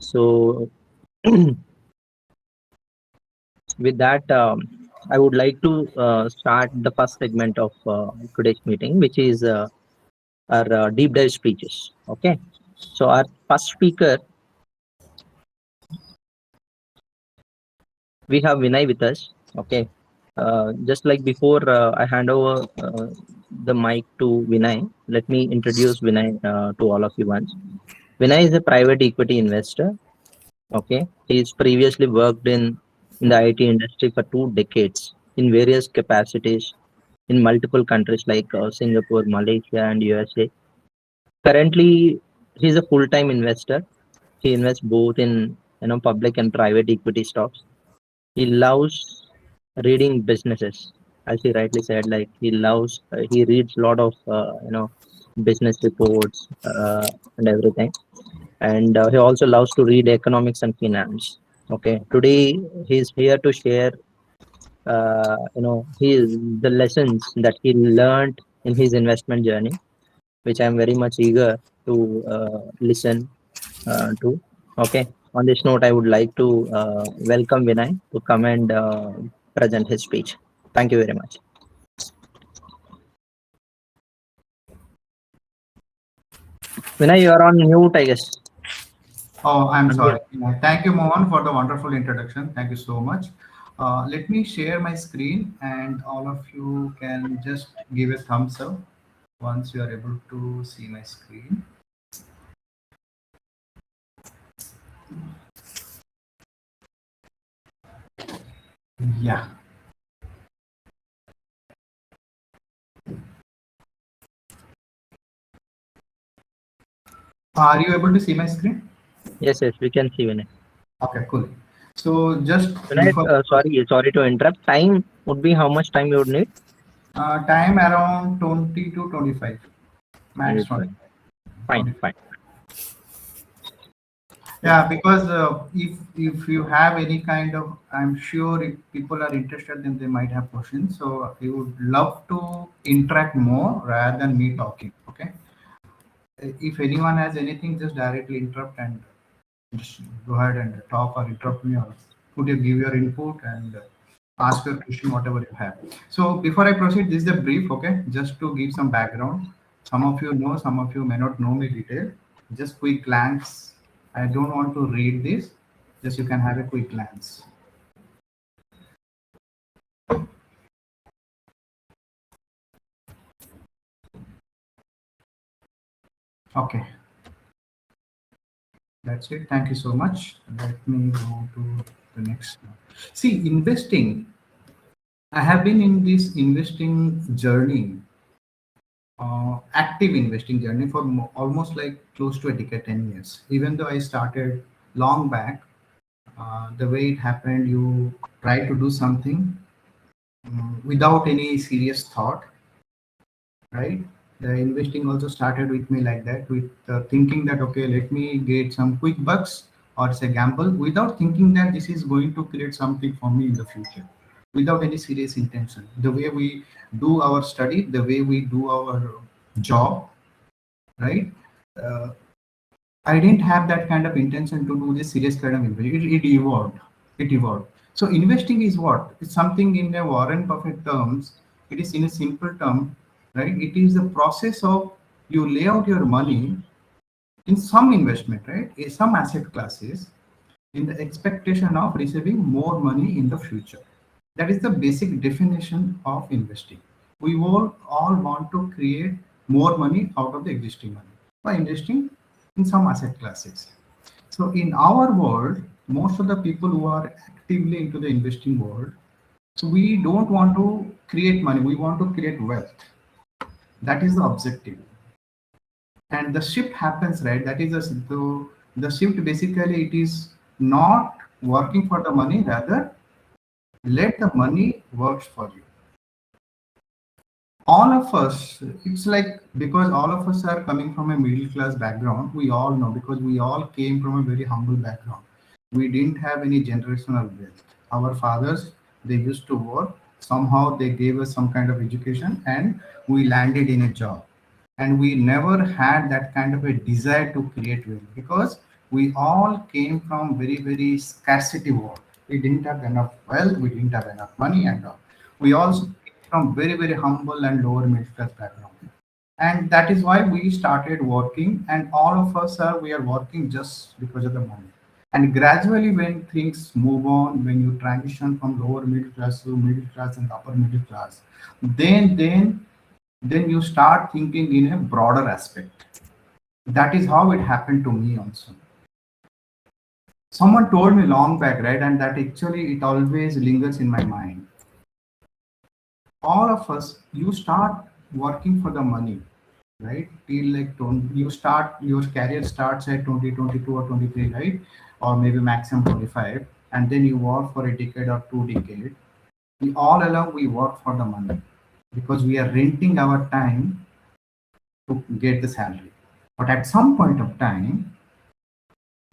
So with that, I would like to start the first segment of today's meeting, which is our deep dive speeches. Okay. So our first speaker, we have Vinay with us. Okay. Just like before, I hand over the mic to Vinay. Let me introduce Vinay to all of you once. Vinay is a private equity investor. Okay, he's previously worked in the IT industry for 2 decades in various capacities in multiple countries like Singapore, Malaysia, and USA. Currently, he's a full-time investor. He invests both in public and private equity stocks. He loves reading businesses, as he rightly said. Like he reads a lot of business reports and everything, and he also loves to read economics and finance. Okay, today he's here to share the lessons that he learned in his investment journey, which I'm very much eager to listen to. Okay, on this note, I would like to welcome Vinay to come and present his speech. Thank you very much. Vinay, you are on mute, I guess. Oh, I'm Yeah. sorry. Thank you, Mohan, for the wonderful introduction. Thank you so much. Let me share my screen and all of you can just give a thumbs up once you are able to see my screen. Yeah. Are you able to see my screen? Yes, we can see Vinay. Okay, cool. So just Vinay, before sorry to interrupt. Time would be how much time you would need? time around 20 to 25, max Yes, 20. fine, 25. fine. Yeah, because if you have any kind of, I'm sure if people are interested, then they might have questions. So I would love to interact more rather than me talking. Okay. If anyone has anything, just directly interrupt and just go ahead and talk or interrupt me, or could you give your input and ask your question, whatever you have. So before I proceed, this is a brief. Okay, just to give some background. Some of you know, some of you may not know me detail. Just quick glance. I don't want to read this. Just you can have a quick glance. Okay, that's it. Thank you so much. Let me go to the next one. See, investing. I have been in this investing journey, active investing journey for almost like close to a decade, 10 years. Even though I started long back, the way it happened, you try to do something without any serious thought, right? The investing also started with me like that, with thinking that, okay, let me get some quick bucks or it's a gamble without thinking that this is going to create something for me in the future, without any serious intention. The way we do our study, the way we do our job, right? Uh, I didn't have that kind of intention to do this serious kind of investing. It evolved. It evolved. So investing is what? It's something in a Warren Buffett terms. It is in a simple term, right? It is a process of you lay out your money in some investment, right? In some asset classes, in the expectation of receiving more money in the future. That is the basic definition of investing. We all want to create more money out of the existing money by investing in some asset classes. So in our world, most of the people who are actively into the investing world, so we don't want to create money, we want to create wealth. That is the objective. And the shift happens, right? That is the shift. Basically, it is not working for the money, rather let the money works for you. All of us, it's like, because all of us are coming from a middle class background, we all know, because we all came from a very humble background. We didn't have any generational wealth. Our fathers, they used to work, somehow they gave us some kind of education and we landed in a job, and we never had that kind of a desire to create wealth, because We all came from very, very scarcity world. We didn't have enough wealth, we didn't have enough money and all. We also came from very, very humble and lower middle class background. And that is why we started working, and all of us are we are working just because of the money. And gradually when things move on, when you transition from lower middle class to middle class and upper middle class, then you start thinking in a broader aspect. That is how it happened to me also. Someone told me long back, right? And that actually it always lingers in my mind. All of us, you start working for the money, right? Till like you start your career starts at 20, 22 or 23, right? Or maybe maximum 25, and then you work for a decade or 2 decades. We all along we work for the money because we are renting our time to get the salary. But at some point of time,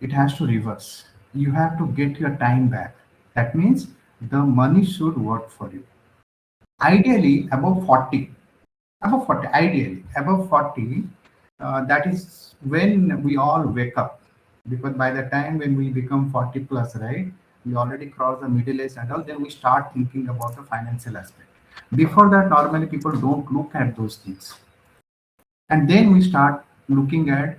it has to reverse. You have to get your time back. That means the money should work for you. Ideally, above 40, ideally, above 40, that is when we all wake up. Because by the time when we become 40 plus, right, we already cross the middle age and all, then we start thinking about the financial aspect. Before that, normally people don't look at those things. And then we start looking at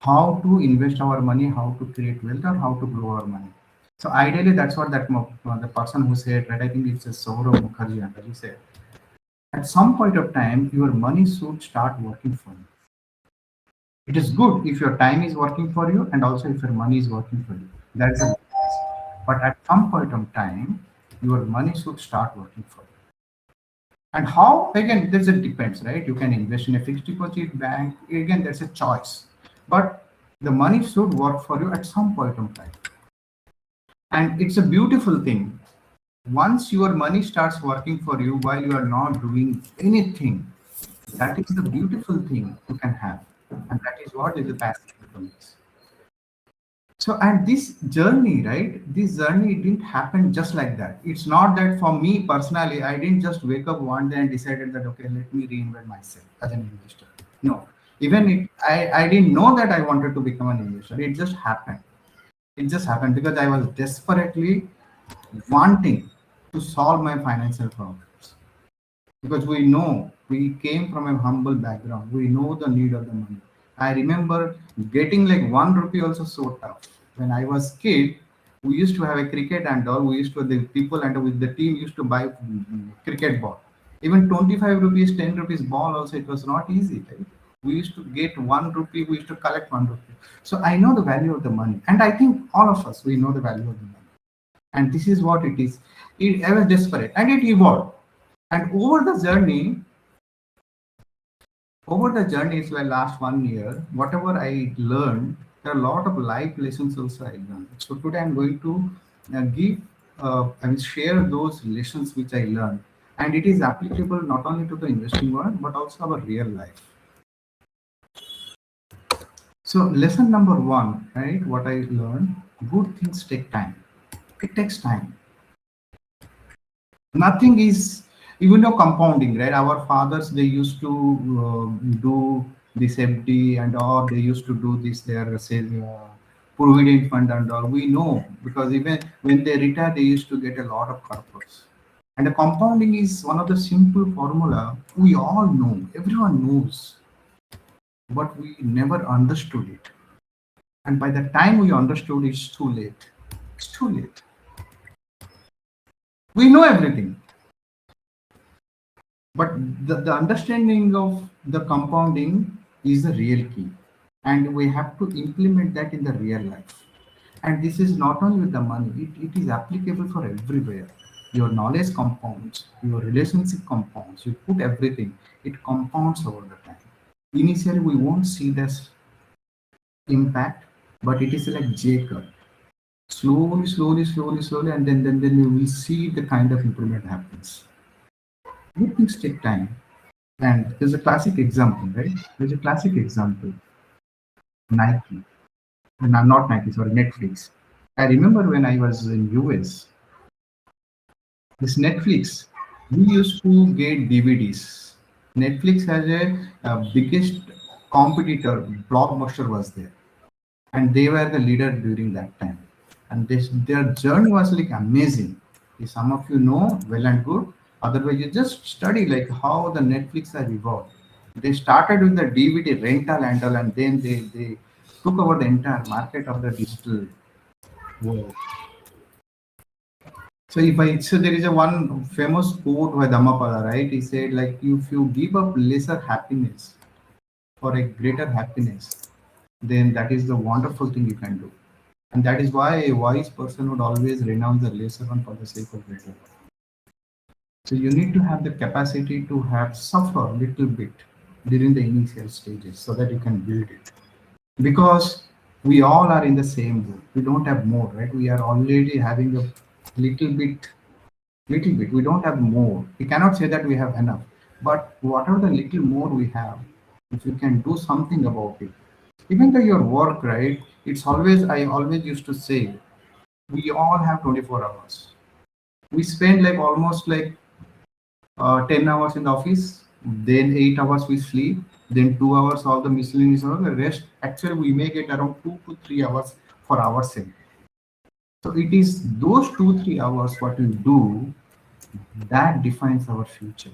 how to invest our money, how to create wealth, or how to grow our money. So ideally, that's what the person who said, right? I think it's a Saurav Mukherjee, and he said, at some point of time, your money should start working for you. It is good if your time is working for you, and also if your money is working for you. That's a difference. But at some point of time, your money should start working for you. And how? Again, there's a depends, right? You can invest in a fixed deposit bank. Again, there's a choice. But the money should work for you at some point of time. And it's a beautiful thing. Once your money starts working for you while you are not doing anything, that is the beautiful thing you can have. And that is what is the passive income is. So, and this journey, right? This journey didn't happen just like that. It's not that for me personally, I didn't just wake up one day and decided that, okay, let me reinvent myself as an investor. No, even I didn't know that I wanted to become an investor. It just happened. It just happened because I was desperately wanting to solve my financial problems. Because we know we came from a humble background, we know the need of the money. I remember getting like 1 rupee also so tough. When I was kid, we used to have a cricket and all. We used to the people and with the team used to buy cricket ball. Even 25 rupees, 10 rupees ball also it was not easy. Right? We used to get 1 rupee. We used to collect 1 rupee. So I know the value of the money, and I think all of us we know the value of the money. And this is what it is. I was desperate, and it evolved. And over the journey, so last 1 year, whatever I learned, there are a lot of life lessons also I learned. So today I'm going to I will share those lessons which I learned, and it is applicable not only to the investing world but also our real life. So lesson number one, right? What I learned: good things take time. It takes time. Nothing is, even though compounding, right? Our fathers they used to do this FD and all, they used to do this their say provident fund and all. We know because even when they retire, they used to get a lot of corpus. And the compounding is one of the simple formula we all know, everyone knows, but we never understood it. And by the time we understood, it's too late. It's too late. We know everything. But the understanding of the compounding is the real key. And we have to implement that in the real life. And this is not only with the money, it is applicable for everywhere. Your knowledge compounds, your relationship compounds, you put everything, it compounds over the time. Initially, we won't see this impact, but it is like J curve. Slowly, and then you will see the kind of improvement happens. Good things take time. And there's a classic example, right? There's a classic example. Nike. No, not Nike, sorry, Netflix. I remember when I was in US, this Netflix, we used to get DVDs. Netflix has a biggest competitor, Blockbuster was there. and they were the leader during that time. And their journey was like amazing. If some of you know, well and good. Otherwise, you just study like how the Netflix has evolved. They started with the DVD rental and all, and then they took over the entire market of the digital world. So there is a one famous quote by Dhammapada, right? He said like if you give up lesser happiness for a greater happiness, then that is the wonderful thing you can do. And that is why a wise person would always renounce the lesser one for the sake of greater one. So you need to have the capacity to have suffer a little bit during the initial stages so that you can build it. Because we all are in the same boat. We don't have more, right? We are already having a little bit, little bit. We don't have more. We cannot say that we have enough. But whatever the little more we have, if you can do something about it, even though your work, right? It's always, I always used to say, we all have 24 hours. We spend like almost like 10 hours in the office, then 8 hours we sleep, then 2 hours all the miscellaneous hours, the rest actually we make it around 2 to 3 hours for ourselves. So it is those 2 3 hours what we do that defines our future.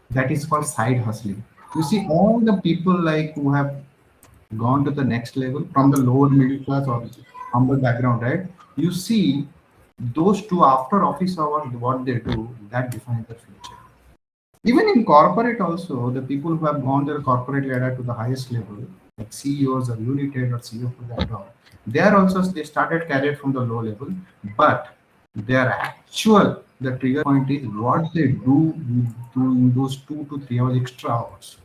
That is called side hustling. You see, all the people like who have gone to the next level from the lower middle class or humble background, right? You see, those two after office hours, what they do, that defines the future. Even in corporate, also, the people who have gone their corporate ladder to the highest level, like CEOs or United or CEO for that all, they are also they started career from the low level, but their actual the trigger point is what they do during those 2 to 3 hours extra hours.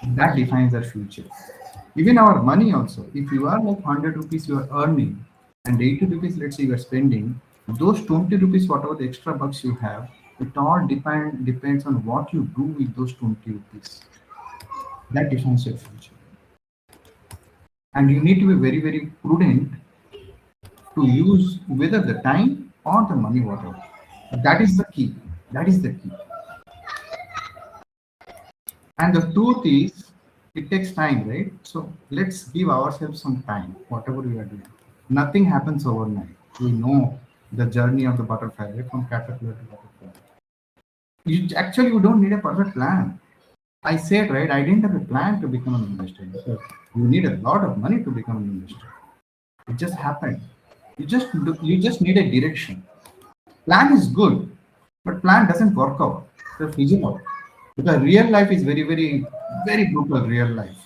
That defines their future. Even our money also. If you are like 100 rupees you are earning and 80 rupees let's say you are spending, those 20 rupees whatever the extra bucks you have, it all depends on what you do with those 20 rupees. That defines your future. And you need to be very, very prudent to use whether the time or the money whatever. That is the key. That is the key. And the truth is, it takes time, right? So let's give ourselves some time, whatever we are doing. Nothing happens overnight. We know the journey of the butterfly, right? From caterpillar to butterfly. You don't need a perfect plan. I said, right, I didn't have a plan to become an investor. So you need a lot of money to become an investor. It just happened. You just need a direction. Plan is good, but plan doesn't work out. It's feasible. Because real life is very, very, very brutal. Real life.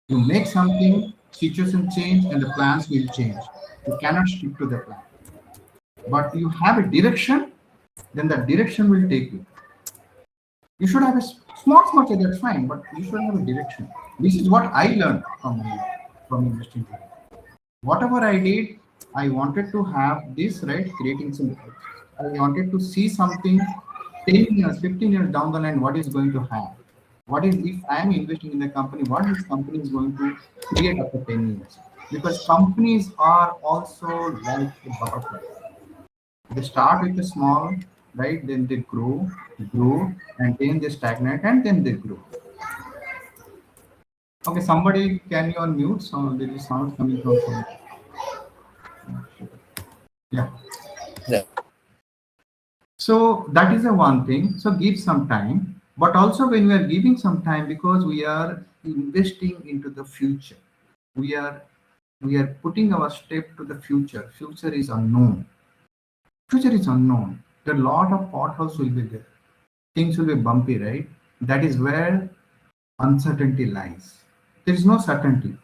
You make something, situation change, and the plans will change. You cannot stick to the plan. But you have a direction, then the direction will take you. You should have a small change, that's fine, but you should have a direction. This is what I learned from investing. Whatever I did, I wanted to have this, right, creating some. I wanted to see something 10 years, 15 years down the line, what is going to happen. What is, if I am investing in a company, what this company is going to create after 10 years? Because companies are also like a butterfly. They start with a small, right? Then they grow, and then they stagnate, and then they grow. Okay, somebody can you unmute? So there is sound coming from some. Yeah. Yeah. So that is the one thing. So give some time, but also when we are giving some time, because we are investing into the future, we are we are putting our step to the future. Future is unknown. Future is unknown. There are a lot of potholes will be there. Things will be bumpy, right? That is where uncertainty lies. There is no certainty.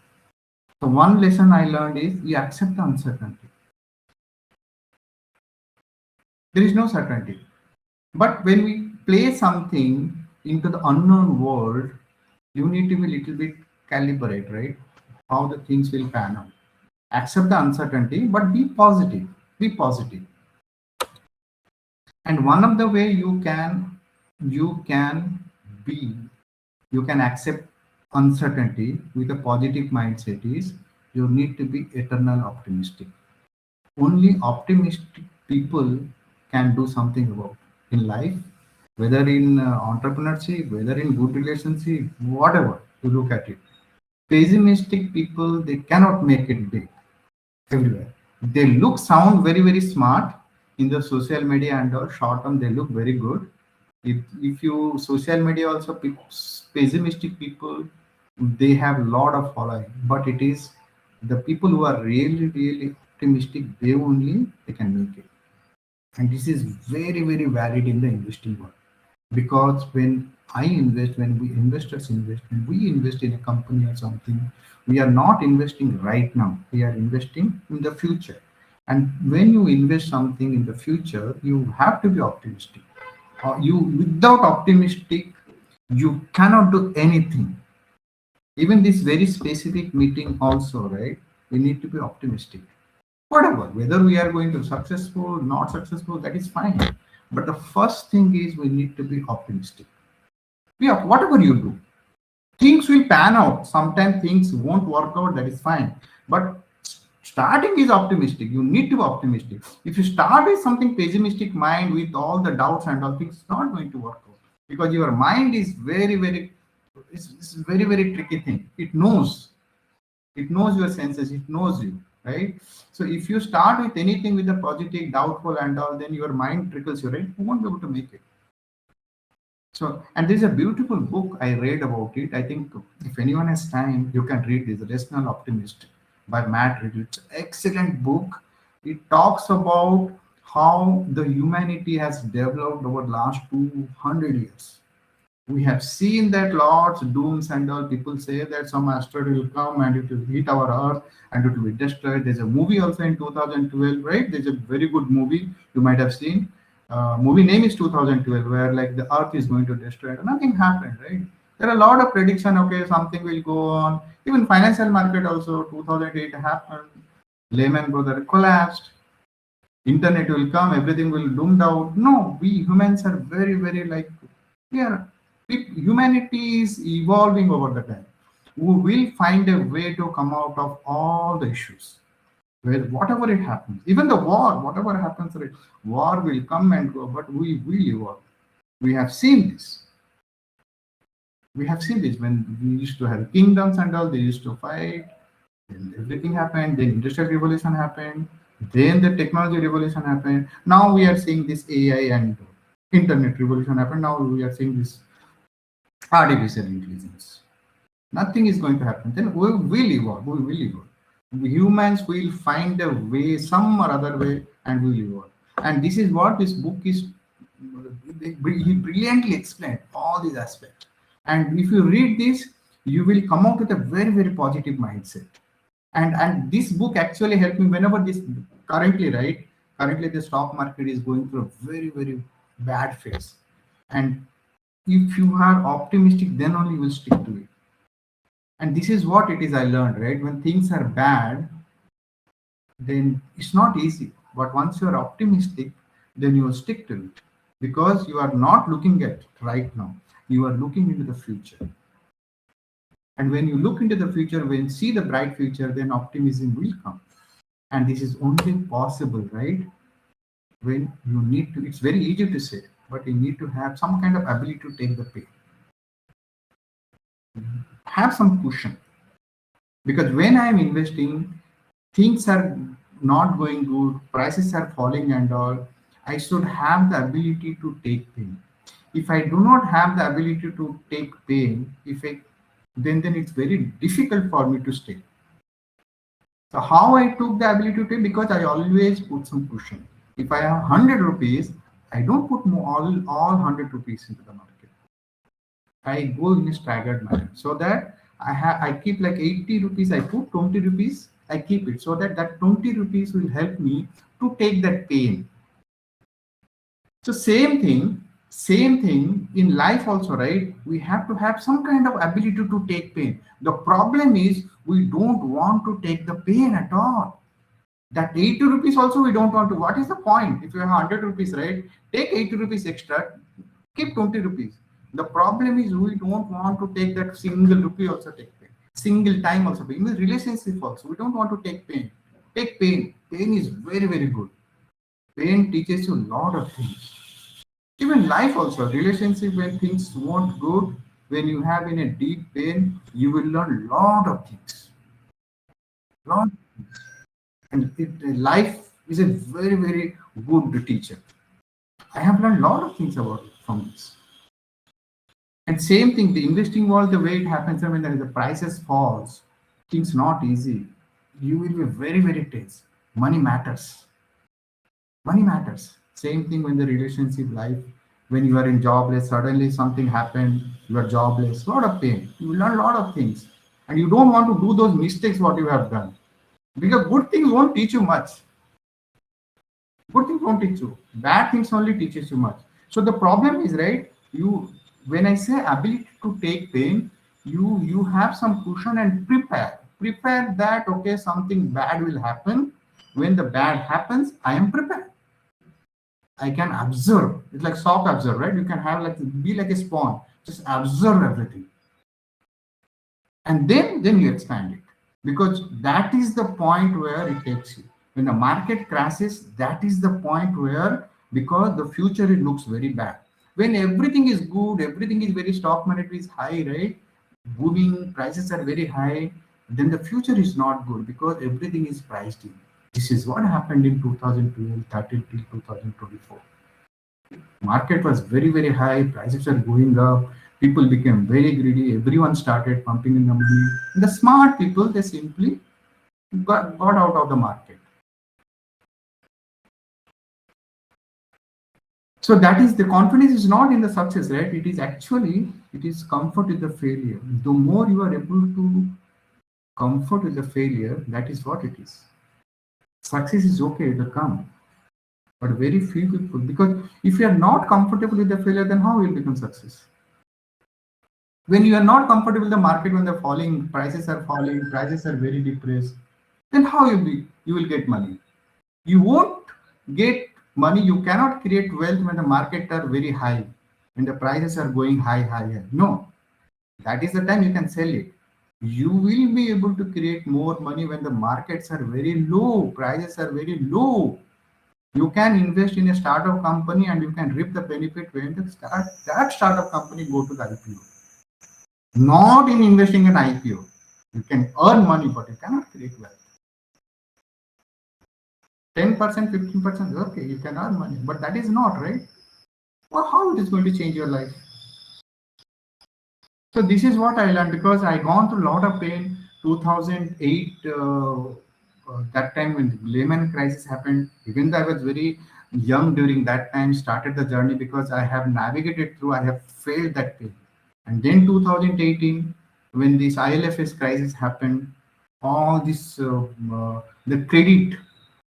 So one lesson I learned is you accept the uncertainty. There is no certainty. But when we play something into the unknown world, you need to be a little bit calibrate, right? How the things will pan out. Accept the uncertainty, but be positive. Be positive. And one of the way you can be, you can accept uncertainty with a positive mindset is you need to be eternal optimistic. Only optimistic people can do something about in life, whether in entrepreneurship, whether in good relationship, whatever you look at it. Pessimistic people, they cannot make it big everywhere. They look, sound very, very smart in the social media and all short term, they look very good. If you social media also, pessimistic people, they have a lot of following, but it is the people who are really, really optimistic, they only they can make it. And this is very, very valid in the investing world, because when we investors invest, when we invest in a company or something, we are not investing right now, we are investing in the future. And when you invest something in the future, you have to be optimistic. You, without optimistic, you cannot do anything. Even this very specific meeting also, right, we need to be optimistic. Whatever, whether we are going to successful, not successful, that is fine. But the first thing is we need to be optimistic. Yeah, whatever you do, things will pan out. Sometimes things won't work out, that is fine. But starting is optimistic. You need to be optimistic. If you start with something pessimistic mind with all the doubts and all things, it's not going to work out, because your mind is very, very, it's very, very tricky thing. It knows your senses, it knows you, right? So if you start with anything with a positive, doubtful and all, then your mind trickles you, right? You won't be able to make it. So, and there's a beautiful book I read about it. I think if anyone has time, you can read this, Rational Optimist by Matt Riddle. It's an excellent book. It talks about how the humanity has developed over the last 200 years. We have seen that lots dooms and all. People say that some asteroid will come and it will hit our earth and it will be destroyed. There's a movie also in 2012, right? There's a very good movie you might have seen. Movie name is 2012, where like the earth is going to destroy. Nothing happened, right? There are a lot of prediction. Okay, something will go on. Even financial market also 2008 happened. Lehman Brothers collapsed. Internet will come, everything will doomed out. No, we humans are very, very like, we are, humanity is evolving over the time. We will find a way to come out of all the issues. Where whatever it happens, even the war, whatever happens, right, war will come and go, but we will evolve. We have seen this. We have seen this when we used to have kingdoms and all, they used to fight, then everything happened, then industrial revolution happened, then the technology revolution happened. Now we are seeing this AI and internet revolution happen. Now we are seeing this artificial intelligence. Nothing is going to happen. Then we will evolve. We will evolve. Humans will find a way, some or other way, and will evolve. And this is what this book is. He brilliantly explained all these aspects. And if you read this, you will come out with a very, very positive mindset. And this book actually helped me whenever this currently, right? Currently, the stock market is going through a very, very bad phase. And if you are optimistic, then only you will stick to it. And this is what it is I learned, right? When things are bad, then it's not easy. But once you are optimistic, then you will stick to it, because you are not looking at right now. You are looking into the future. And when you look into the future, when you see the bright future, then optimism will come. And this is only possible, right? When you need to, it's very easy to say, but you need to have some kind of ability to take the pain. Have some cushion. Because when I'm investing, things are not going good, prices are falling and all, I should have the ability to take pain. If I do not have the ability to take pain, then it's very difficult for me to stay. So how I took the ability to take, because I always put some cushion. If I have 100 rupees, I don't put all 100 rupees into the market. I go in a staggered manner, so that I keep like 80 rupees, I put 20 rupees, I keep it, so that 20 rupees will help me to take that pain. So same thing in life also, right? We have to have some kind of ability to take pain. The problem is we don't want to take the pain at all. That 80 rupees also we don't want to. What is the point? If you have 100 rupees, right? Take 80 rupees extra, keep 20 rupees. The problem is we don't want to take that single rupee also take pain. Single time also pain. In the relationship also, we don't want to take pain. Take pain. Pain is very, very good. Pain teaches you a lot of things. Even life also, relationship, when things weren't good, When you have in a deep pain, you will learn lot of things. Lot. And life is a very, very good teacher. I have learned a lot of things about it from this. And same thing, the investing world, the way it happens, I mean, the prices falls, things not easy. You will be very, very tense. Money matters. Money matters. Same thing when the relationship life, when you are in jobless, suddenly something happened, you are jobless, lot of pain. You will learn a lot of things. And you don't want to do those mistakes what you have done. Because good things won't teach you much. Good things won't teach you. Bad things only teaches you much. So the problem is, right, you when I say ability to take pain, you have some cushion and prepare. Prepare that okay, something bad will happen. When the bad happens, I am prepared. I can observe. It's like shock observe, right? You can have like be like a spawn, just observe everything, and then you expand it, because that is the point where it takes you. When the market crashes, that is the point where, because the future it looks very bad. When everything is good, everything is very, stock market is high, right? Booming, prices are very high, then the future is not good because everything is priced in. This is what happened in 2012, 13 till 2024. Market was very, very high, prices are going up, people became very greedy, everyone started pumping in the money. The smart people, they simply got out of the market. So that is, the confidence is not in the success, right? It is actually, it is comfort with the failure. The more you are able to comfort with the failure, that is what it is. Success is okay, it will come, but very few people, because if you are not comfortable with the failure, then how will you become success? When you are not comfortable in the market, when the falling prices are falling, prices are very depressed, then how you will get money? You won't get money. You cannot create wealth when the markets are very high, when the prices are going higher. No, that is the time you can sell it. You will be able to create more money when the markets are very low, prices are very low. You can invest in a startup company and you can reap the benefit when that startup company go to the IPO. Not in investing in IPO. You can earn money, but you cannot create wealth. 10%, 15%, okay, you can earn money, but that is not right. Well, how it is going to change your life? So this is what I learned, because I gone through a lot of pain. 2008, that time when the Lehman crisis happened, even though I was very young during that time, started the journey because I have navigated through, I have failed that pain. And then 2018, when this ILFS crisis happened, all this, the credit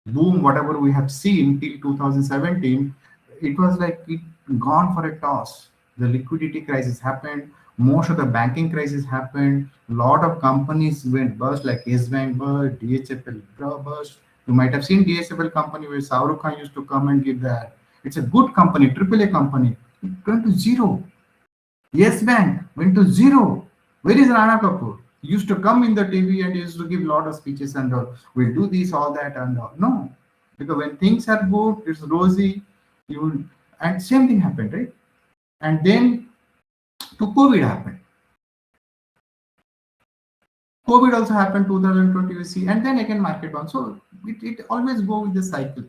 boom, whatever we have seen till 2017, it was like it gone for a toss. The liquidity crisis happened. Most of the banking crisis happened. A lot of companies went bust, like Yes Bank burst, DHFL burst. You might have seen DHFL company where Saurabh Khan used to come and give that. It's a good company, AAA company. It went to zero. Yes Bank went to zero. Where is Rana Kapoor? He used to come in the TV and he used to give a lot of speeches and all. We'll do this, all that, and all. No, because when things are good, it's rosy. You and same thing happened, right? And then to COVID happened. COVID also happened 2020, we see, and then again market one. So it always go with the cycle.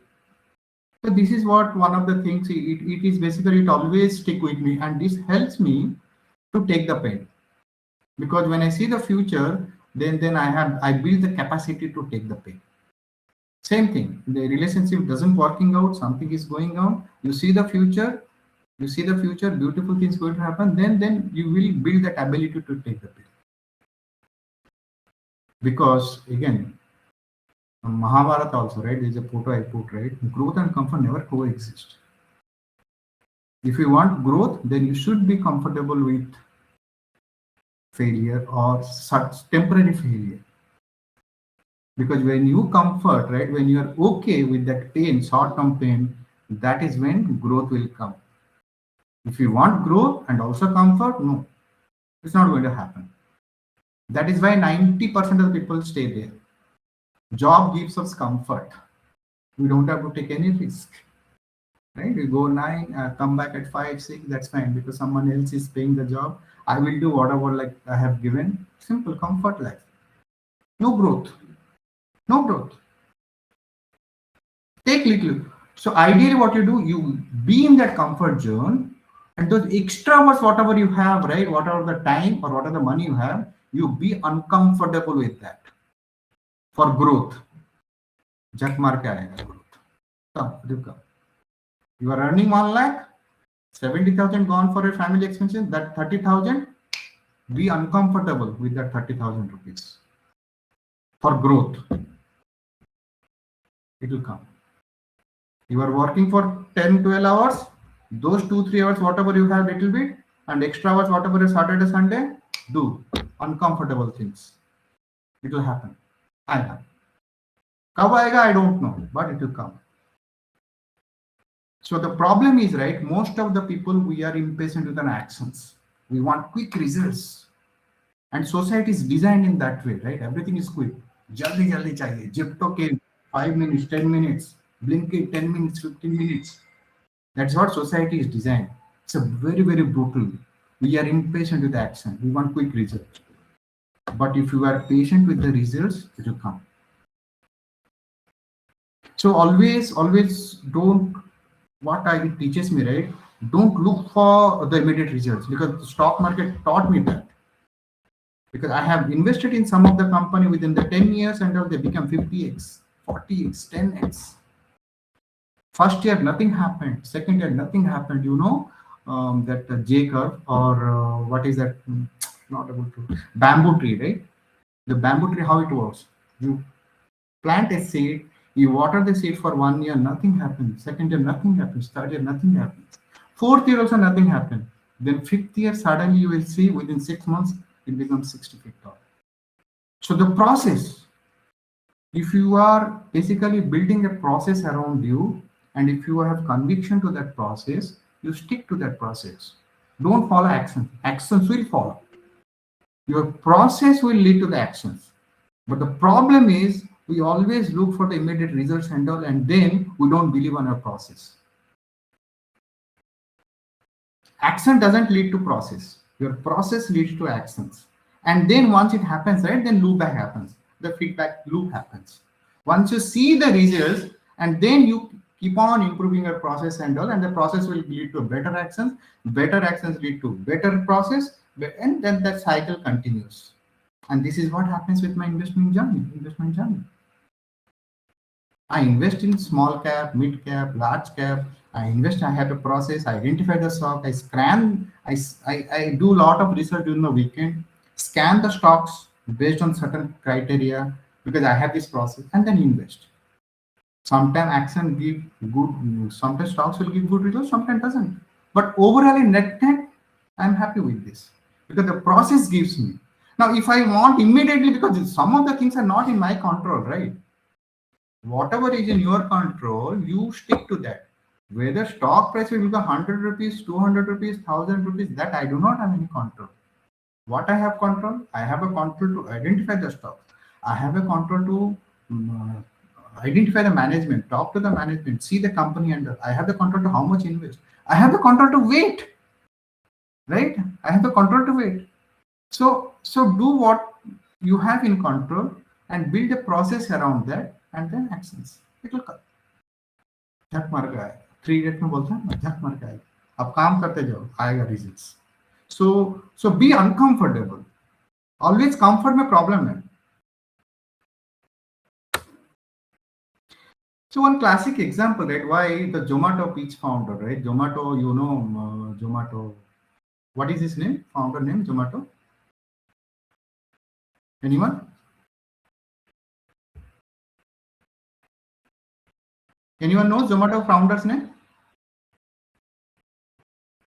So this is what one of the things, it is basically, it always stick with me, and this helps me to take the pain. Because when I see the future, then I build the capacity to take the pain. Same thing, the relationship doesn't working out, something is going on, you see the future, beautiful things going to happen, then you will build that ability to take the pain. Because again, Mahabharata also, right, there's a photo I put, right, growth and comfort never coexist. If you want growth, then you should be comfortable with failure or such temporary failure. Because when you comfort, right, when you are okay with that pain, short-term pain, that is when growth will come. If you want growth and also comfort, no, it's not going to happen. That is why 90% of the people stay there. Job gives us comfort. We don't have to take any risk. Right? We go 9, come back at 5, 6, that's fine, because someone else is paying the job. I will do whatever like I have given. Simple comfort life. No growth. No growth. Take little. So ideally what you do, you be in that comfort zone, and those extra hours, whatever you have, right, whatever the time or whatever the money you have, you be uncomfortable with that for growth. Jat maar ke aayega growth. Come. You are earning 1 lakh, 70,000 gone for your family expenses, that 30,000, be uncomfortable with that 30,000 rupees for growth. It will come. You are working for 10, 12 hours, those 2, 3 hours, whatever you have little bit, and extra hours, whatever is Saturday, Sunday, do uncomfortable things. It will happen. I have. Kab aayega, I don't know, but it will come. So the problem is, right, most of the people, we are impatient with an actions. We want quick results. And society is designed in that way, right? Everything is quick. Jaldi jaldi chahiye. Jipto came 5 minutes, 10 minutes. Blinkit 10 minutes, 15 minutes. That's what society is designed. It's a very, very brutal. We are impatient with action. We want quick results. But if you are patient with the results, it will come. So always don't, what I teaches me, right? Don't look for the immediate results, because the stock market taught me that. Because I have invested in some of the company within the 10 years and they become 50x, 40x, 10x. First year, nothing happened. Second year, nothing happened. You know, that J curve, or what is that? Not able to. Bamboo tree, right? The bamboo tree, how it works? You plant a seed, you water the seed for 1 year, nothing happens. Second year, nothing happens. Third year, nothing happens. Fourth year also, nothing happened. Then fifth year, suddenly you will see within 6 months, it becomes 60 feet tall. So the process, if you are basically building a process around you, and if you have conviction to that process, you stick to that process. Don't follow action. Actions will follow. Your process will lead to the actions. But the problem is, we always look for the immediate results and all, and then we don't believe on our process. Action doesn't lead to process. Your process leads to actions. And then once it happens, right, then loop back happens. The feedback loop happens. Once you see the results, and then you keep on improving your process and all, and the process will lead to better actions lead to better process, and then that cycle continues. And this is what happens with my investment journey. I invest in small cap, mid cap, large cap. I have a process, I identify the stock, I scan, I do a lot of research during the weekend, scan the stocks based on certain criteria, because I have this process, and then invest. Sometimes action give good, sometimes stocks will give good results, sometimes doesn't. But overall in net, I'm happy with this, because the process gives me. Now, if I want immediately, because some of the things are not in my control, right? Whatever is in your control, you stick to that. Whether stock price will become 100 rupees, 200 rupees, 1000 rupees, that I do not have any control. What I have control? I have a control to identify the stock. I have a control to identify the management, talk to the management, see the company under. I have the control to how much invest. I have the control to wait, right? I have the control to wait. So do what you have in control and build a process around that, and then actions. It will come. झक मार के आएगा. 3 date में बोलता है ना, झक मार के आएगा. अब काम करते जाओ, आएगा results. So be uncomfortable. Always comfort में problem है. So one classic example, right? Why the Zomato pitch founder, right? Zomato, you know, Zomato. What is his name? Founder name, Zomato. Anyone? Anyone knows Zomato founder's name?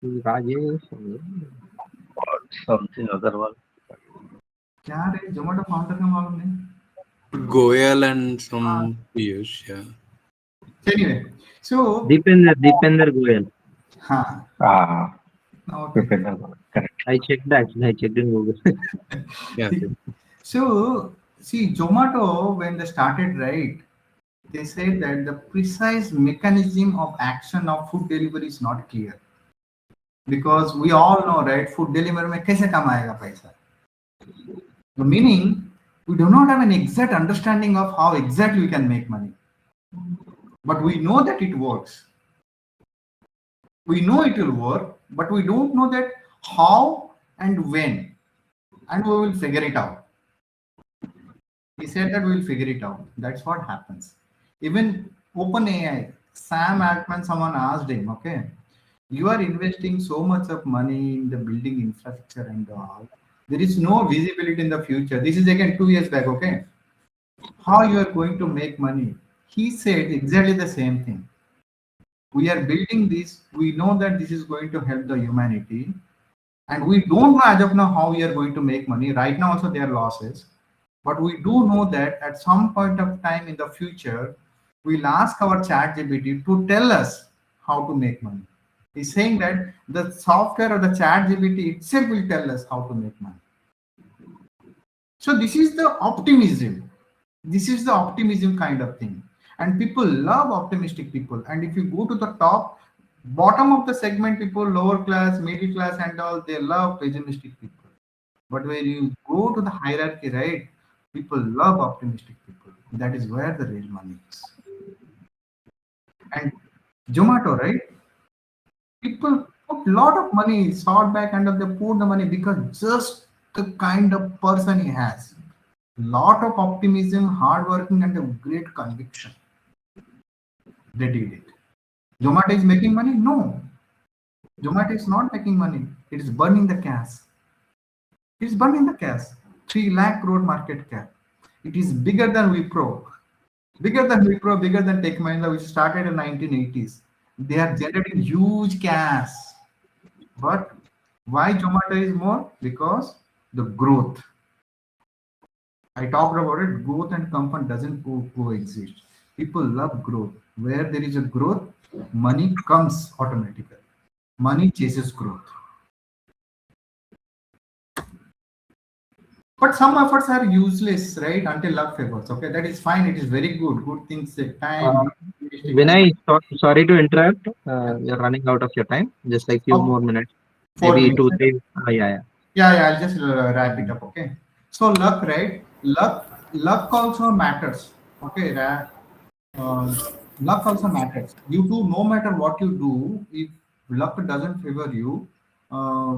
Rajesh. Something other one. क्या रे Zomato founder का मालूम नहीं? Goyal and some Piyush, yeah. Anyway, so Deepinder Goyal. हाँ. Okay. Correct. I checked actually. I checked in Google. Yeah. So see, Zomato, when they started, right, they said that the precise mechanism of action of food delivery is not clear. because we all know, right? Food delivery में कैसे कमाएगा पैसा? The meaning, we do not have an exact understanding of how exactly we can make money, but we know that it works. We know it will work, but we don't know that how and when, and we will figure it out. He said that we will figure it out. That's what happens. Even OpenAI, Sam Altman, someone asked him, okay, you are investing so much of money in the building infrastructure and all. There is no visibility in the future. This is again 2 years back, okay? How you are going to make money? He said exactly the same thing. We are building this. We know that this is going to help the humanity. And we don't know as of now how we are going to make money. Right now also there are losses. But we do know that at some point of time in the future, we'll ask our chat GPT to tell us how to make money. He's saying that the software or the chat GPT itself will tell us how to make money. So this is the optimism. This is the optimism kind of thing. And people love optimistic people. And if you go to the bottom of the segment, people, lower class, middle class and all, they love pessimistic people. But when you go to the hierarchy, right, people love optimistic people. That is where the real money is. And Zomato, right? People put a lot of money, sought back under they put the money because just the kind of person he has. Lot of optimism, hard working, and a great conviction. They did it. Zomato is making money? No. Zomato is not making money. It is burning the cash. It is burning the cash. 3 lakh crore market cap. It is bigger than Wipro. Bigger than Wipro, bigger than Tech Mahindra, which started in 1980s. They are generating huge cash. But why Zomato is more? Because the growth. I talked about it. Growth and comfort doesn't coexist. People love growth. Where there is a growth, money comes automatically. Money chases growth. But some efforts are useless, right? Until luck favors. Okay, that is fine. It is very good. Good things take time. Vinay, sorry to interrupt. You're running out of your time. Just like few more minutes. 4 Maybe minutes. 2, 3. Yeah. Yeah. I'll just wrap it up. Okay. So luck, right? Luck also matters. Okay. Luck also matters. You do, no matter what you do, if luck doesn't favor you,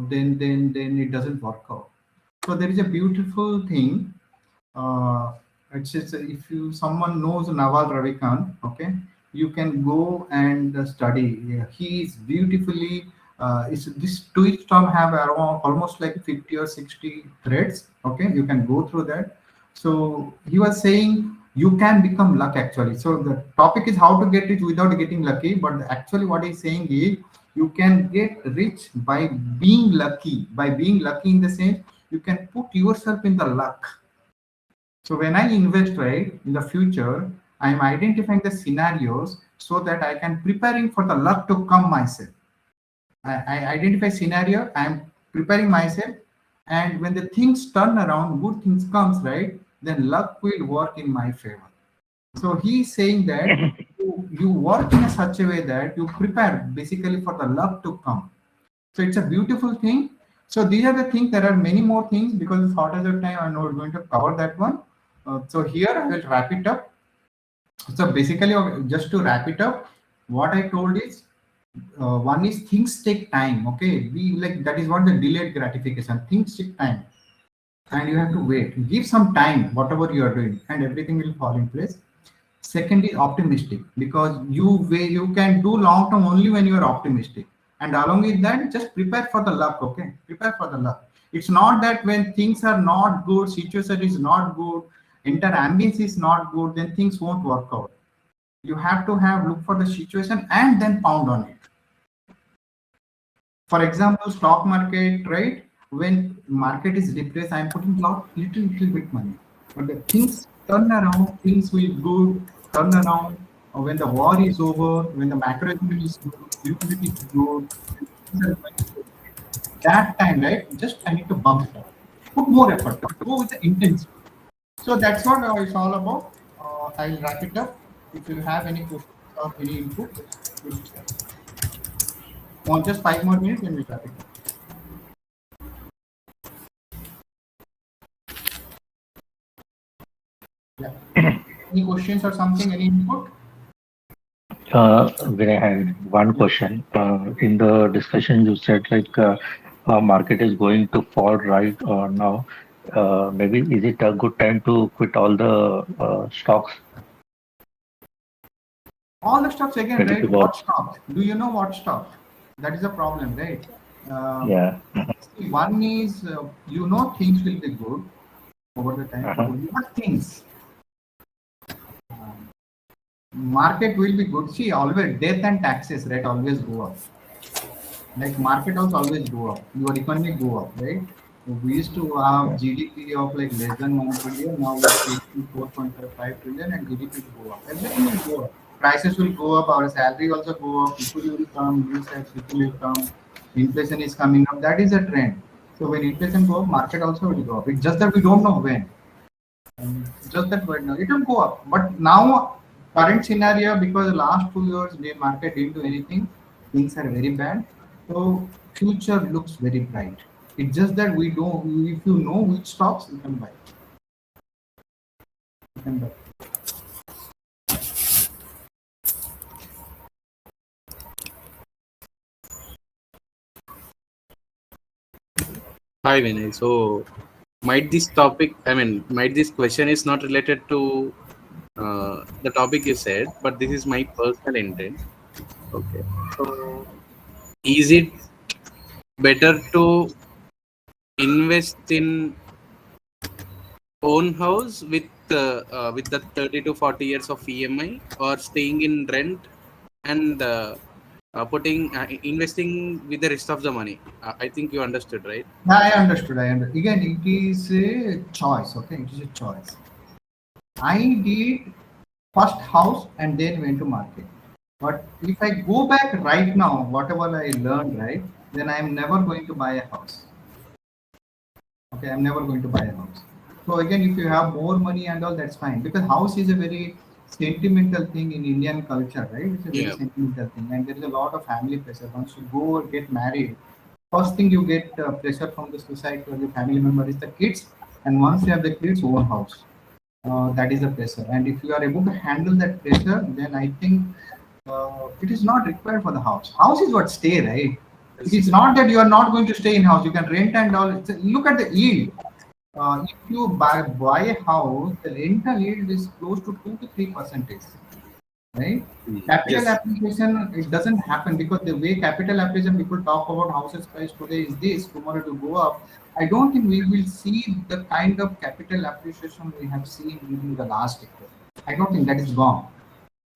then it doesn't work out. So there is a beautiful thing. It's just if someone knows Naval Ravikant, okay, you can go and study. Yeah, he is beautifully. This tweet storm have around almost like 50 or 60 threads. Okay, you can go through that. So he was saying you can become luck actually. So the topic is how to get rich without getting lucky. But actually, what he's saying is you can get rich by being lucky. By being lucky in the sense you can put yourself in the luck. So when I invest, right, in the future, I'm identifying the scenarios so that I can preparing for the luck to come myself. I identify scenario, I'm preparing myself, and when the things turn around, good things comes, right, then luck will work in my favor. So he's saying that you work in such a way that you prepare basically for the luck to come. So it's a beautiful thing. So these are the things. There are many more things because it's shortage of time. I'm not going to cover that one. So here I will wrap it up. So basically, just to wrap it up, what I told is one is things take time. Okay, that is what the delayed gratification. Things take time, and you have to wait. Give some time, whatever you are doing, and everything will fall in place. Second is optimistic because you can do long term only when you are optimistic. And along with that, just prepare for the luck. Okay, prepare for the luck. It's not that when things are not good, situation is not good, entire ambience is not good, then things won't work out. You have to look for the situation and then pound on it. For example, stock market, right? When market is depressed, I'm putting little bit money. But the things turn around, things will go turn around. When the war is over, when the macroeconomy is good, utility is good, that time, right? Just I need to bump it up. Put more effort. Go with the intensity. So that's what it's all about. I'll wrap it up. If you have any questions or any input, please share. Want just 5 more minutes and we start it. Yeah. Any questions or something? Any input? Vinay, I had one question. In the discussion, you said like market is going to fall right now. Maybe is it a good time to quit all the stocks? All the stocks again, Maybe right? What stock? Do you know what stock? That is a problem, right? yeah. See, one is things will be good over the time, but what things? Market will be good. See, always death and taxes, right? Always go up. Like market also always go up. Your economy go up, right? We used to have GDP of like less than 1 trillion. Now we are facing 4.5 trillion, and GDP will go up. Everything will go up. Prices will go up. Our salary also go up. People will come. New side people will come. Inflation is coming up. That is a trend. So when inflation go up, market also will go up. It's just that we don't know when. Just that right now it will go up, but now current scenario, because the last 2 years the market didn't do anything, things are very bad. So future looks very bright. It's just that we don't. If you know which stocks, you can buy. You can buy. Hi, Vinay. So, might this topic, might this question is not related to the topic you said, but this is my personal intent. Okay. So, is it better to invest in own house with the 30 to 40 years of EMI, or staying in rent and investing with the rest of the money? I think you understood, right? I understood. I understood. Again, it is a choice. Okay, it is a choice. I did first house and then went to market. But if I go back right now, whatever I learned, right, then I am never going to buy a house. Okay, I'm never going to buy a house. So again, if you have more money and all, that's fine, because house is a very sentimental thing in Indian culture, right? It's a very Yeah. sentimental thing, and there is a lot of family pressure. Once you go or get married, first thing you get pressure from the society or the family member is the kids, and once you have the kids, own house. That is the pressure, and if you are able to handle that pressure, then I think it is not required for the house. House is what stay, right? It is not that you are not going to stay in house. You can rent and all. Look at the yield. If you buy a house, the rental yield is close to 2 to 3%, right? Capital Yes. appreciation, it doesn't happen, because the way capital appreciation, people talk about houses price today is this, tomorrow to go up. I don't think we will see the kind of capital appreciation we have seen during the last decade. I don't think that is gone,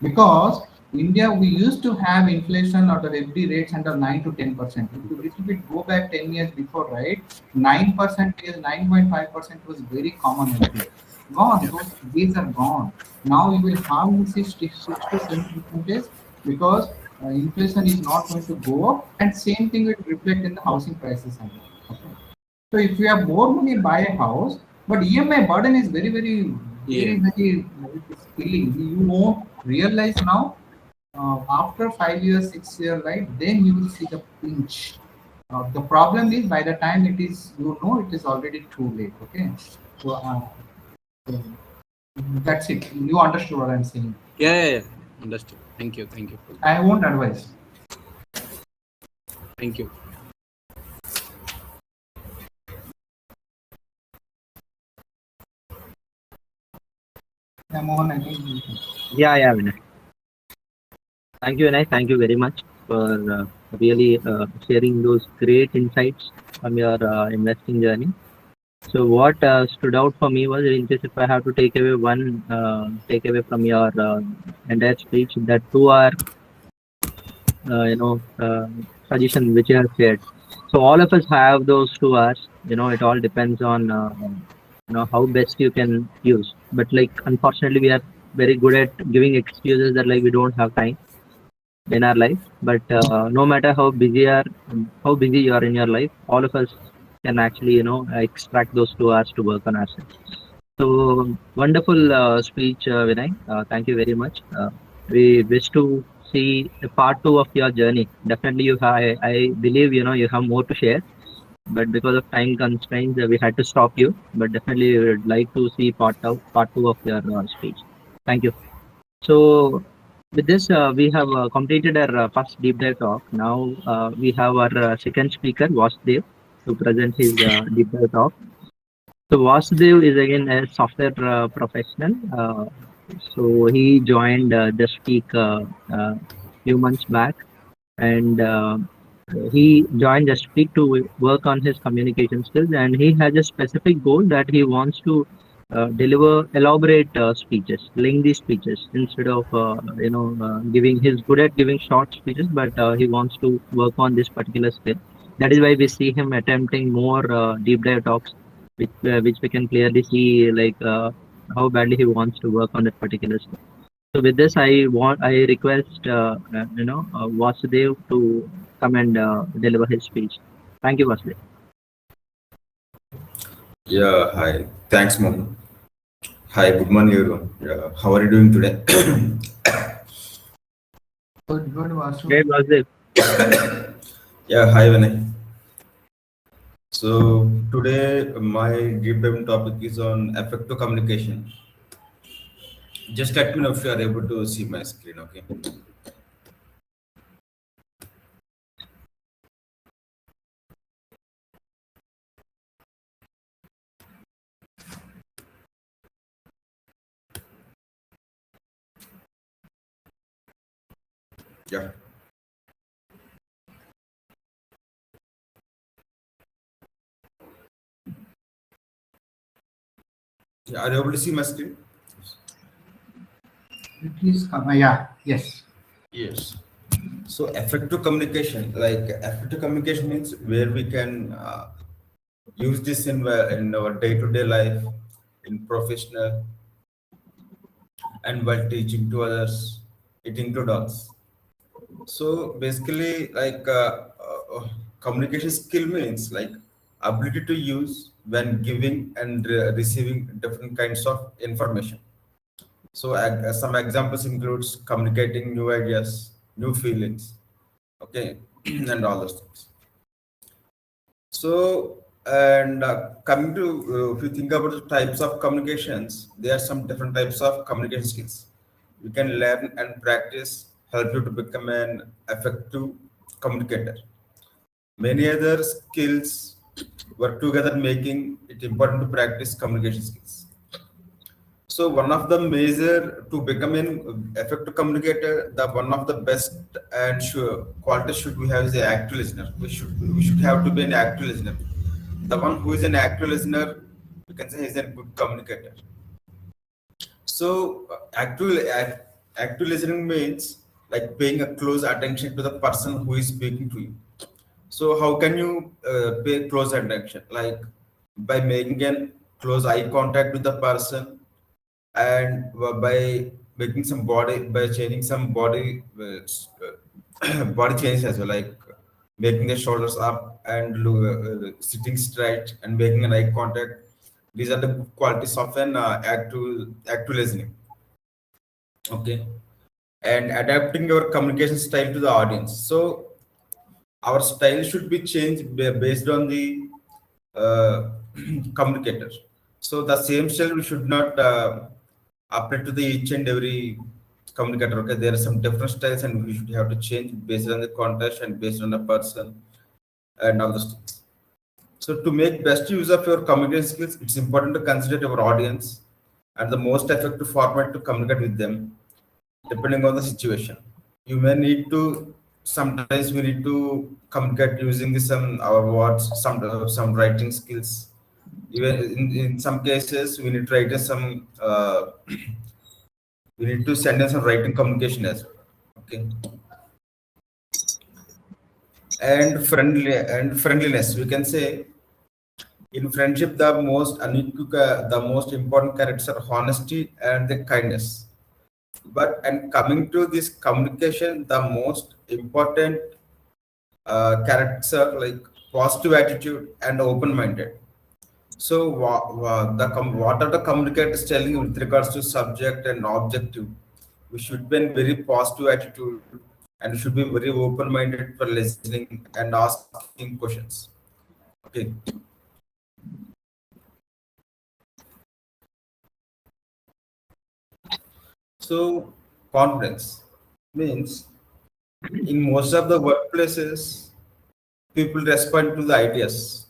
because India, we used to have inflation or the FD rates under 9 to 10%. If you little bit go back 10 years before, right, 9% is 9.5% was very common inflation. Gone, those days are gone. Now you will have 6 to 7%, because inflation is not going to go up, and same thing will reflect in the housing prices. Okay. So if you have more money, buy a house, but EMI burden is very, very, Yeah. very killing. You won't realize now. After 5 years, 6 years, right? Then you will see the pinch. The problem is, by the time it is, it is already too late. Okay, so that's it. You understood what I'm saying. Yeah. Understood. Thank you. Thank you. I won't advise. Thank you. I'm on. I think. Yeah, Vinay. Thank you, Vinay. Thank you very much for really sharing those great insights from your investing journey. So what stood out for me was, in case if I have to take away one takeaway from your entire speech, that two are suggestion which you have shared. So all of us have those 2 hours. It all depends on how best you can use. But like unfortunately, we are very good at giving excuses that like we don't have time in our life. But no matter how busy you are in your life, all of us can actually extract those 2 hours to work on ourselves. So wonderful speech, Vinay. Thank you very much. We wish to see a part two of your journey. Definitely, I believe you have more to share, but because of time constraints, we had to stop you. But definitely, we would like to see part two of your speech. Thank you. So, with this, we have completed our first deep dive talk. Now, we have our second speaker, Vasudev, to present his deep dive talk. So, Vasudev is again a software professional. So, he joined JustSpeak few months back, and he joined JustSpeak to work on his communication skills, and he has a specific goal that he wants to deliver elaborate speeches, lengthy speeches, instead of giving. He's good at giving short speeches, but he wants to work on this particular skill. That is why we see him attempting more deep dive talks, which we can clearly see how badly he wants to work on that particular skill. So with this, I request Vasudev to come and deliver his speech. Thank you, Vasudev. Yeah, hi. Thanks, Mom. Hi, good morning, everyone. Yeah, how are you doing today? Good, good, Vasu. Great, Vasudev. Yeah, hi, Vinay. So today my deep dive topic is on effective communication. Just let me know if you are able to see my screen, okay? Yeah. Yeah, are you able to see my screen? Please come. Yeah, yes. Yes. So effective communication means where we can use this in our day-to-day life, in professional, and while teaching to others. It includes us. So basically, communication skill means like ability to use when giving and receiving different kinds of information. So some examples includes communicating new ideas, new feelings, okay, and all those things. So and coming to if you think about the types of communications, there are some different types of communication skills. You can learn and practice, help you to become an effective communicator. Many other skills work together, making it important to practice communication skills. So one of the major to become an effective communicator, the one of the best and sure qualities should we have is the active listener. We should have to be an active listener. The one who is an active listener, you can say is a good communicator. So active listening means like paying a close attention to the person who is speaking to you. So how can you pay close attention? Like by making an close eye contact with the person, and by making some by changing some body changes as well, like making the shoulders up and sitting straight and making an eye contact. These are the qualities of an active listening. Okay, and adapting your communication style to the audience. So our style should be changed based on the uh, communicator. So the same style we should not apply to the each and every communicator. Okay, there are some different styles, and we should have to change based on the context and based on the person and all those things. So to make best use of your communication skills, it's important to consider your audience and the most effective format to communicate with them, depending on the situation. You may need to sometimes we need to communicate using some our words, some writing skills. Even in some cases, we need to write some. We need to send in some writing communication as well. Okay, and friendliness. We can say in friendship, the most important characters are honesty and the kindness. But and coming to this communication, the most important characters are like positive attitude and open-minded. So what are the communicators telling with regards to subject and objective? we should be in very positive attitude, and we should be very open-minded for listening and asking questions. Okay. So confidence means in most of the workplaces, people respond to the ideas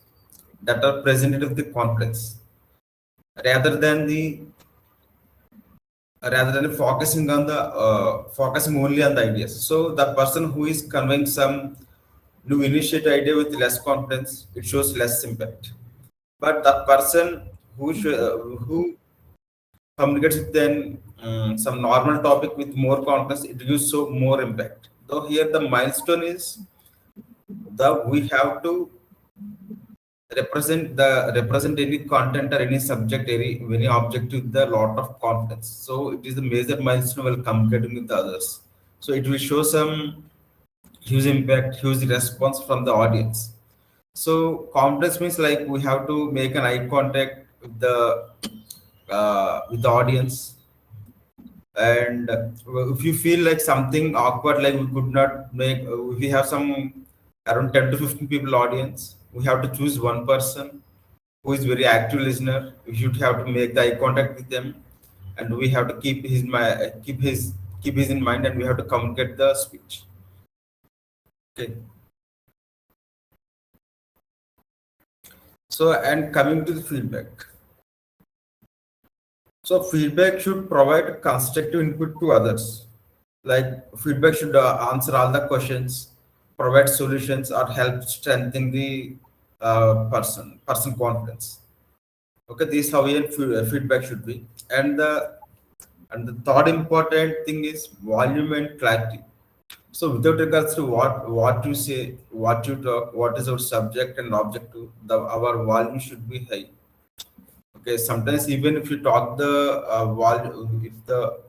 that are presented with the confidence rather than the rather than focusing on the focusing only on the ideas. So the person who is conveying some new initiative idea with less confidence, it shows less impact. But the person who communicates with then some normal topic with more confidence, it gives so more impact. Though here the milestone is that we have to represent any content or any subject, any object with a lot of confidence. So it is a major milestone while communicating with the others. So it will show some huge impact, huge response from the audience. So confidence means like we have to make an eye contact with the audience, and if you feel like something awkward, like we could not make, if we have some around 10 to 15 people audience, we have to choose one person who is very active listener. We should have to make the eye contact with them, and we have to keep his in mind, and we have to communicate the speech. Okay. So, and coming to the feedback. So feedback should provide constructive input to others. Like feedback should answer all the questions, provide solutions, or help strengthen the person confidence. Okay, this is how feedback should be. And the third important thing is volume and clarity. So without regards to what you say, what you talk, what is our subject and objective, our volume should be high. Okay, sometimes even if you talk the volume, if the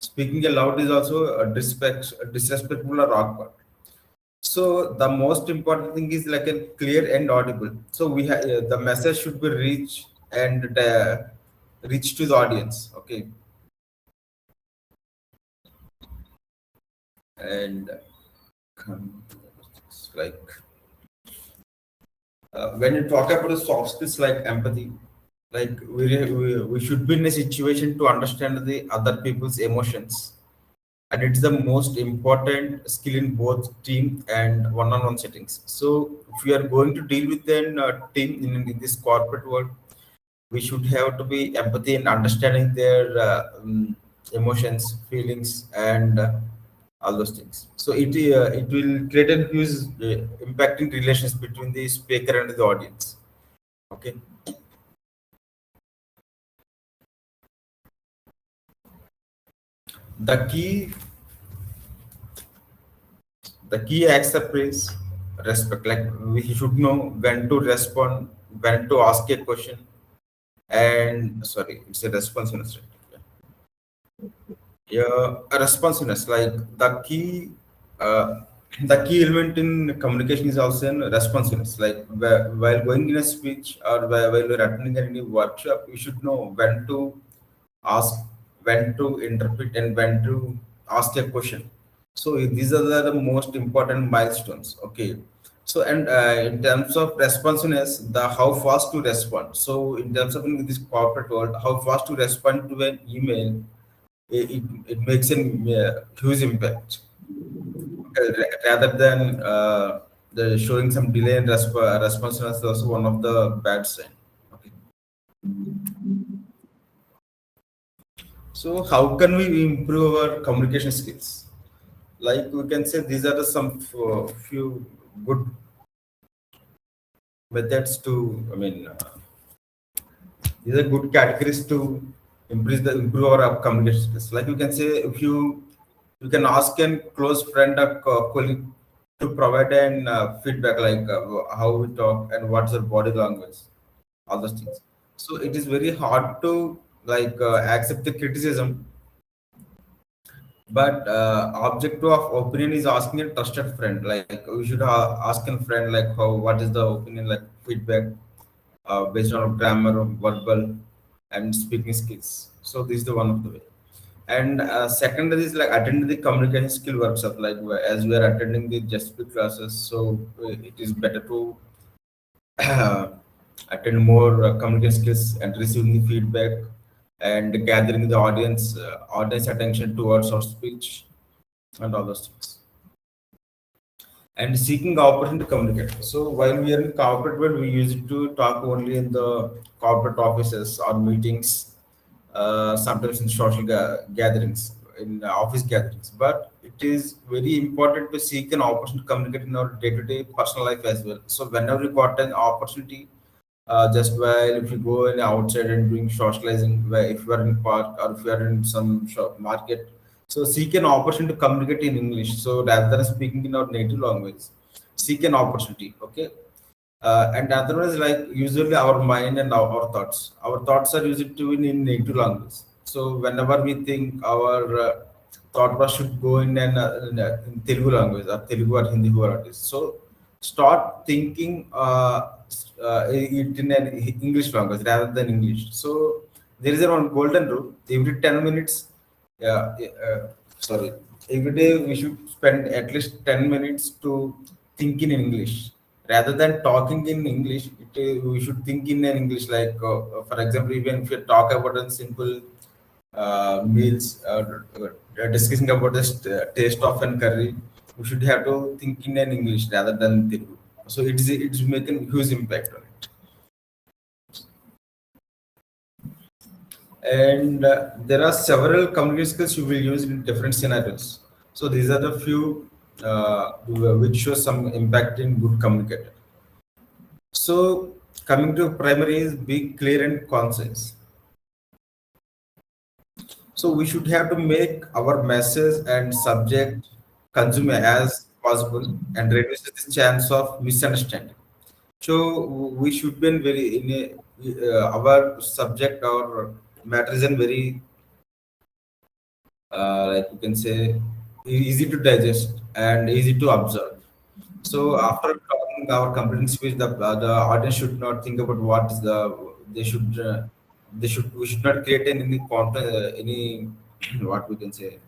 speaking aloud is also disrespectful or awkward. So the most important thing is like a clear and audible. So the message should be reach to the audience. Okay, and come to like when you talk about the soft skills like empathy, like we should be in a situation to understand the other people's emotions, and it's the most important skill in both team and one-on-one settings. So if we are going to deal with an team in this corporate world, we should have to be empathy and understanding their emotions, feelings, and all those things. So it will create a huge impacting relations between the speaker and the audience. Okay. The key the key accept is respect. Like we should know when to respond, when to ask a question, and sorry, it's a responsiveness, right? Yeah, a responsiveness. Like the key element in communication is also in responsiveness. Like while going in a speech or while you're attending any workshop, you should know when to ask, when to interpret, and when to ask a question. So these are the most important milestones. Okay. So and in terms of responsiveness, the how fast to respond. So in terms of in this corporate world, how fast to respond to an email, it makes a huge impact. Rather than the showing some delay in responsiveness is also one of the bad sign. Okay. So how can we improve our communication skills? Like we can say these are some few good methods to, I mean, these are good categories to improve our communication skills. Like you can say if you can ask a close friend or colleague to provide an feedback, like how we talk and what's our body language, all those things. So it is very hard to like accept the criticism, but objective of opinion is asking a trusted friend. Like we should ask a friend like how what is the opinion, like feedback based on grammar, verbal, and speaking skills. So this is the one of the way. And second is like attending the communication skill workshop, like as we are attending the JustSpeak classes, so it is better to attend more communication skills and receiving the feedback and gathering the audience attention towards our speech and all those things. And seeking opportunity to communicate. So while we are in corporate world, we used to talk only in the corporate offices or meetings, sometimes in social gatherings, in office gatherings. But it is very important to seek an opportunity to communicate in our day-to-day personal life as well. So whenever you got an opportunity, just while if you go in outside and doing socializing, where if you are in park or if you are in some shop market, so seek an opportunity to communicate in English. So rather than speaking in our native language, seek an opportunity. Okay. And otherwise, like usually our mind and our thoughts are used to in native language. So whenever we think our thought process should go in Telugu language or Telugu or Hindi whatever it is. So start thinking it in an English language rather than English. So there is a one golden rule. Every 10 minutes, sorry, every day we should spend at least 10 minutes to think in English rather than talking in English. We should think in an English, like for example, even if you talk about a simple meals, discussing about the taste of an curry, we should have to think in an English rather than Telugu. So it's making huge impact on it. And there are several communication skills you will use in different scenarios. So these are the few which show some impact in good communicator. So coming to primary is be clear and concise. So we should have to make our message and subject consume as possible and reduce the chance of misunderstanding. So we should be in very in our subject or matter is in very like you can say easy to digest and easy to observe. So after talking our complete speech, the audience should not think about what is the they should we should not create any content any what we can say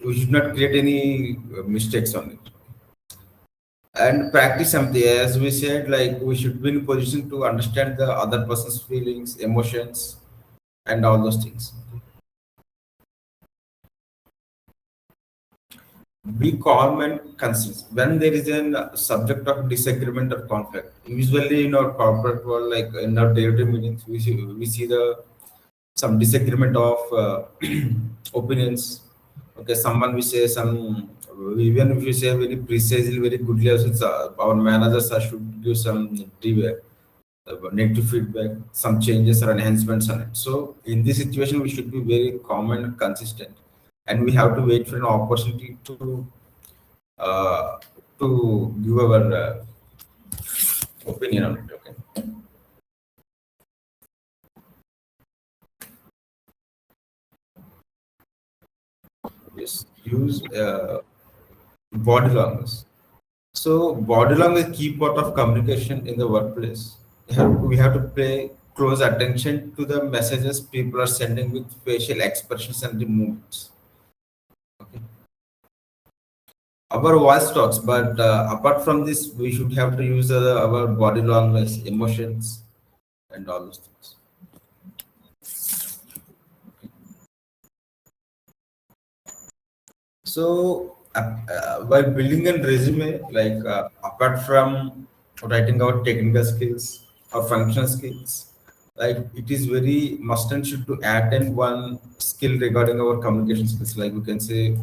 we should not create any mistakes on it and practice something as we said, like we should be in position to understand the other person's feelings, emotions, and all those things. Be calm and consistent when there is a subject of disagreement or conflict. Usually in our corporate world, like in our day-to-day meetings, we see the some disagreement of opinions. Okay, someone we say some even if we say very precisely, very goodly, also our managers should give some negative feedback, some changes or enhancements on it. So in this situation, we should be very calm and consistent, and we have to wait for an opportunity uh, to give our opinion on it. Okay. Yes. Use body language. So body language is key part of communication in the workplace. We have to pay close attention to the messages people are sending with facial expressions and the movements. Okay. Our voice talks, but apart from this, we should have to use our body language, emotions, and all those things. So, while building a resume, like apart from writing out technical skills or functional skills, like it is very must and should to add in one skill regarding our communication skills. Like we can say,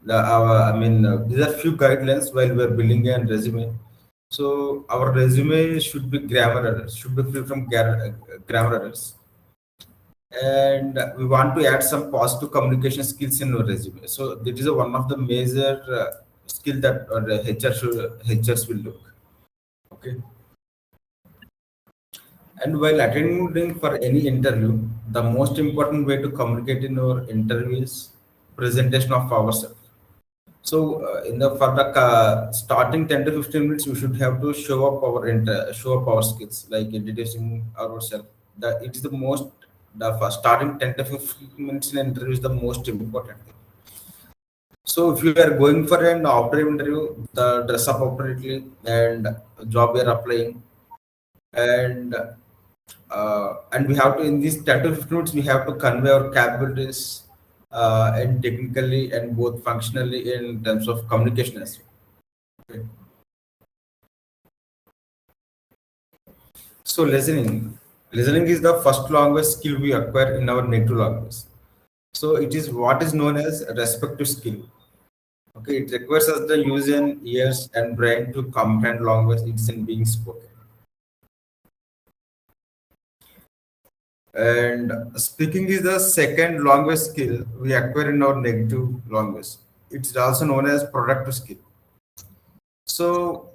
these are few guidelines while we are building a resume. So our resume should be grammar errors, should be free from grammar errors, and we want to add some positive communication skills in our resume. So that is one of the major skill that HRs will look. Okay. And while attending for any interview, the most important way to communicate in our interview is presentation of ourselves. So in the for the starting 10 to 15 minutes, we should have to show up our skills, like introducing ourselves. That it is the most the first starting 10 to 15 minutes in an interview is the most important thing. So if you are going for an operative interview, the dress up appropriately and job you are applying, and we have to, in these 10 to 15 minutes we have to convey our capabilities and technically and both functionally in terms of communication as well. Okay. So listening is the first language skill we acquire in our native language. So it is what is known as respective skill. Okay, it requires us the use in ears and brain to comprehend language it's in being spoken. And speaking is the second language skill we acquire in our native language. It's also known as productive skill. So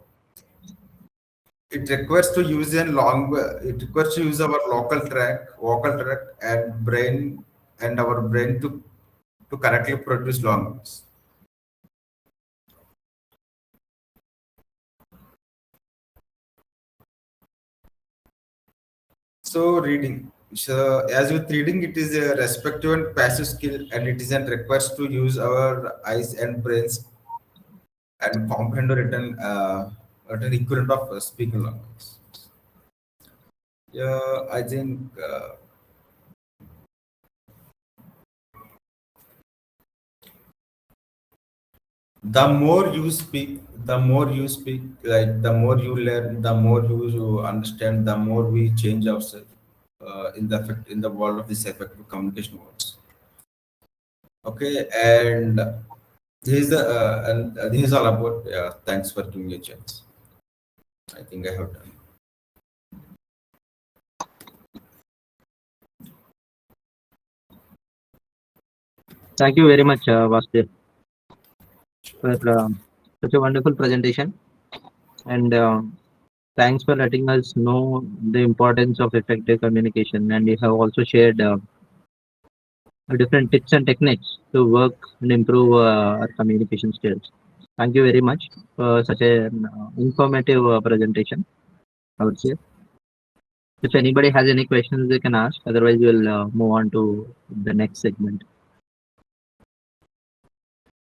it requires to use in it requires to use our vocal tract and brain and our brain to correctly produce language. So reading. So as with reading, it is a respective and passive skill, and it isn't requires to use our eyes and brains and comprehend or written equivalent of speaking language. Yeah, I think like the more you learn, the more you understand, the more we change ourselves in the world of this effective communication words. Okay, and this is all about. Thanks for giving me a chance. I think I have done. Thank you very much, Vasudev, for such a wonderful presentation. And thanks for letting us know the importance of effective communication. And you have also shared different tips and techniques to work and improve our communication skills. Thank you very much for such an informative presentation, I would say. If anybody has any questions, they can ask. Otherwise, we'll move on to the next segment.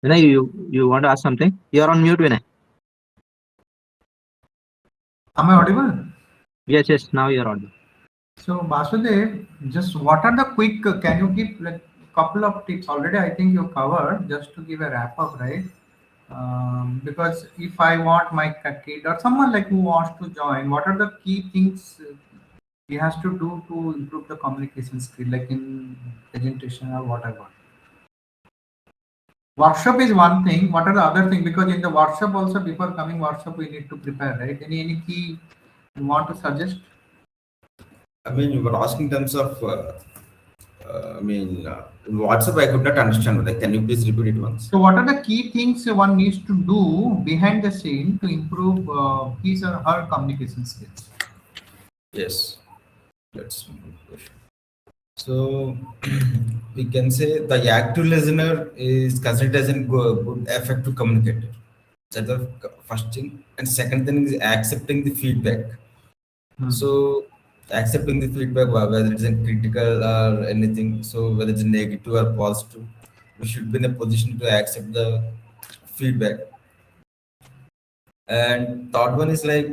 Vinay, you want to ask something? You're on mute, Vinay. Am I audible? Yes, now you're on. So Basudev, just what are the quick, can you give like couple of tips? Already I think you covered, just to give a wrap up, right? Because if I want my kid or someone like who wants to join, what are the key things he has to do to improve the communication skill, like in presentation or whatever? Workshop is one thing. What are the other thing? Because in the workshop also, before coming workshop, we need to prepare, right? Any key you want to suggest? I mean, you were asking in terms of. In WhatsApp, I could not understand. Like, can you please repeat it once? So, what are the key things one needs to do behind the scene to improve his or her communication skills? Yes, that's a good question. So we can say the active listener is considered as a good effective communicator. That's the first thing. And second thing is accepting the feedback. So accepting the feedback, whether it's a critical or anything, so whether it's negative or positive, we should be in a position to accept the feedback. And third one is like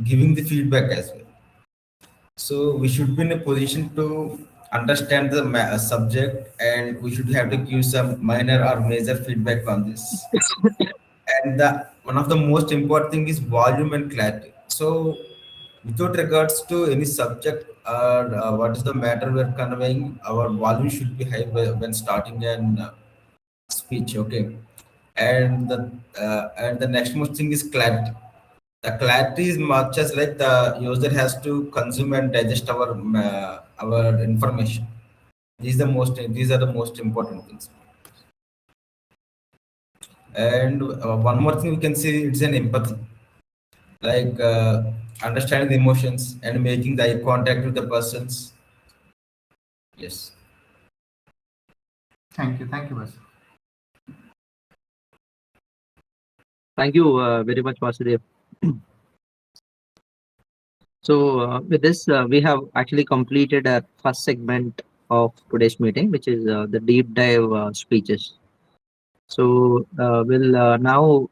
giving the feedback as well. So we should be in a position to understand the subject, and we should have to give some minor or major feedback on this. And the one of the most important thing is volume and clarity. So without regards to any subject or what is the matter we're conveying, our volume should be high when starting an speech. Okay, and the next most thing is clarity. The clarity is much as like the user has to consume and digest our information. These are the most important things. And one more thing we can see, it's an empathy, like understanding the emotions and making the eye contact with the persons. Yes. Thank you, Bas. Thank you very much, Vasudev. So with this, we have actually completed our first segment of today's meeting, which is the deep dive speeches. So we'll now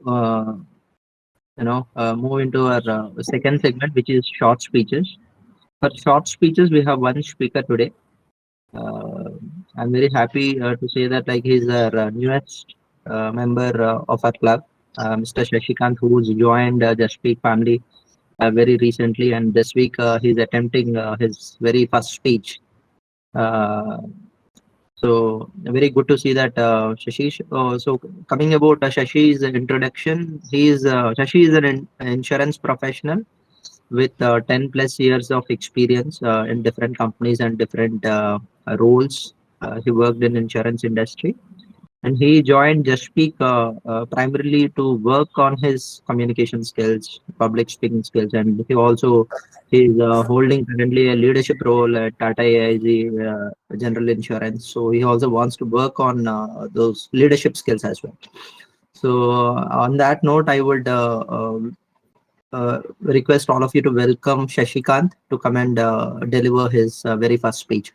move into our second segment, which is short speeches. For short speeches, we have one speaker today. Uh, I'm very happy to say that like he's our newest member of our club, Mr. Shashikant, who's joined JustSpeak family very recently, and this week he's attempting his very first speech. Uh, so very good to see that Shashi. So coming about Shashi's introduction, Shashi is an insurance professional with 10 plus years of experience in different companies and different roles. He worked in insurance industry, and he joined JustSpeak primarily to work on his communication skills, public speaking skills, and he's holding currently a leadership role at Tata AIG General Insurance. So he also wants to work on those leadership skills as well. So on that note, I would request all of you to welcome Shashikant to come and deliver his very first speech.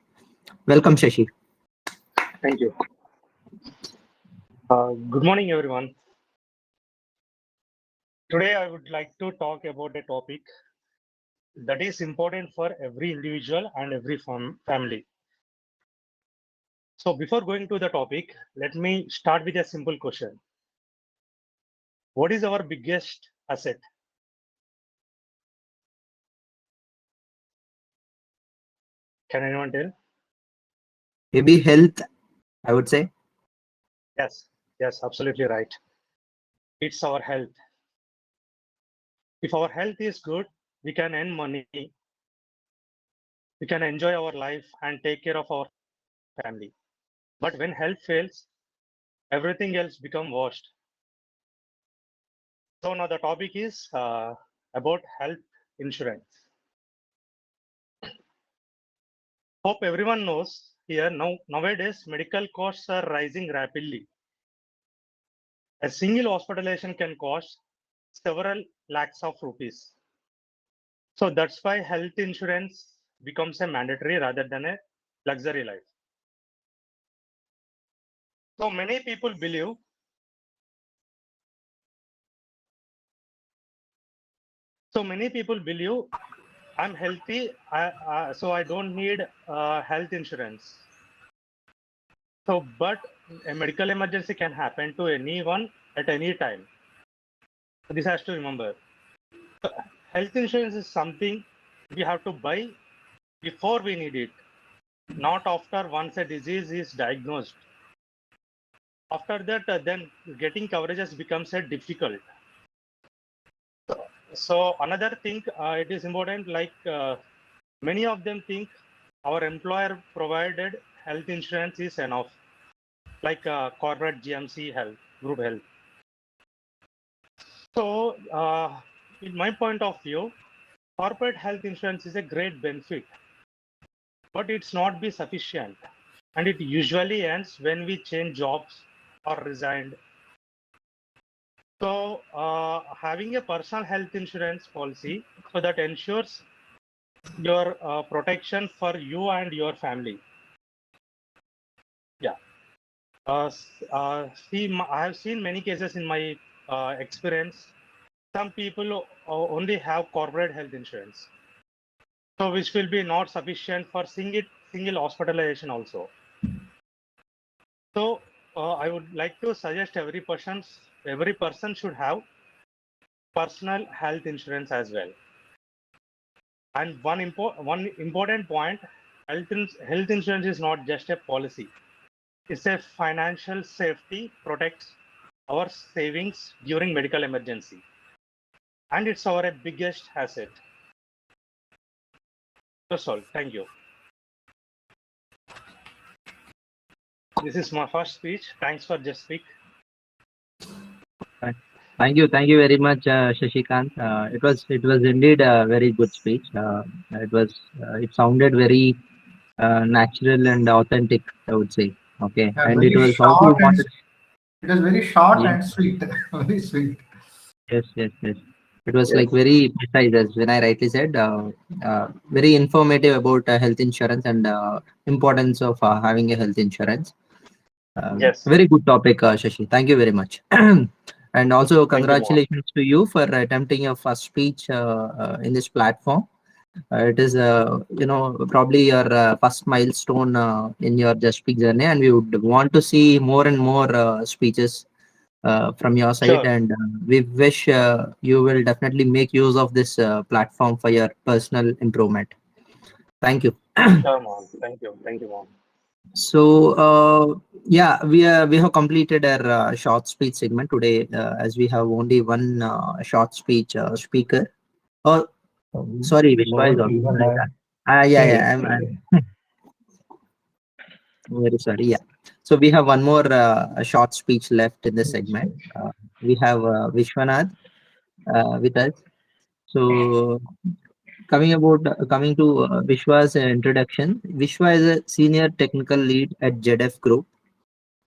Welcome, Shashi. Thank you. Good morning, everyone. Today, I would like to talk about a topic that is important for every individual and every family. So before going to the topic, let me start with a simple question. What is our biggest asset? Can anyone tell? Maybe health, I would say. Yes, absolutely right. It's our health. If our health is good, we can earn money, we can enjoy our life and take care of our family. But when health fails, everything else becomes worst. So now the topic is about health insurance. Hope everyone knows here nowadays medical costs are rising rapidly. A single hospitalization can cost several lakhs of rupees. So that's why health insurance becomes a mandatory rather than a luxury life. So many people believe I'm healthy, so I don't need health insurance. So, but a medical emergency can happen to anyone at any time. So this has to remember. Health insurance is something we have to buy before we need it, not after once a disease is diagnosed. After that, then getting coverages becomes a difficult. So another thing, it is important, like many of them think our employer provided health insurance is enough, like corporate GMC health, group health. So in my point of view, corporate health insurance is a great benefit, but it's not be sufficient. And it usually ends when we change jobs or resigned. So having a personal health insurance policy, so that ensures your protection for you and your family. Yeah. I have seen many cases in my experience. Some people only have corporate health insurance, so which will be not sufficient for single hospitalization also. So I would like to suggest every person should have personal health insurance as well. And one important point, health insurance is not just a policy. It's a financial safety, protects our savings during medical emergency. And it's our biggest asset. That's all. Thank you. This is my first speech. Thanks for JustSpeak. Thank you very much, Shashikant. It was indeed a very good speech. It sounded very natural and authentic, I would say. Okay, Yeah, and it very was also short and wanted. it was very short Yeah. and sweet, very sweet. Yes, yes, yes. It was Yes. like very precise, as when I rightly said, very informative about health insurance and importance of having a health insurance. Yes. Very good topic, Shashi. Thank you very much. And also, Thank you, Mohan. congratulations to you for attempting your first speech in this platform. It is, probably your first milestone in your Just Speak journey, and we would want to see more and more speeches from your side. Sure. And we wish you will definitely make use of this platform for your personal improvement. Thank you. Sure, Mohan. Thank you. Thank you, Mohan. So, yeah, we have completed our short speech segment today, as we have only one short speech speaker. Oh, sorry, Vishwa is Mohan, also even there. Yeah, yeah, yeah, I'm very sorry. Yeah. So we have one more short speech left in this segment. We have Vishwanath with us. So coming to Vishwa's introduction. Vishwa is a senior technical lead at ZF Group,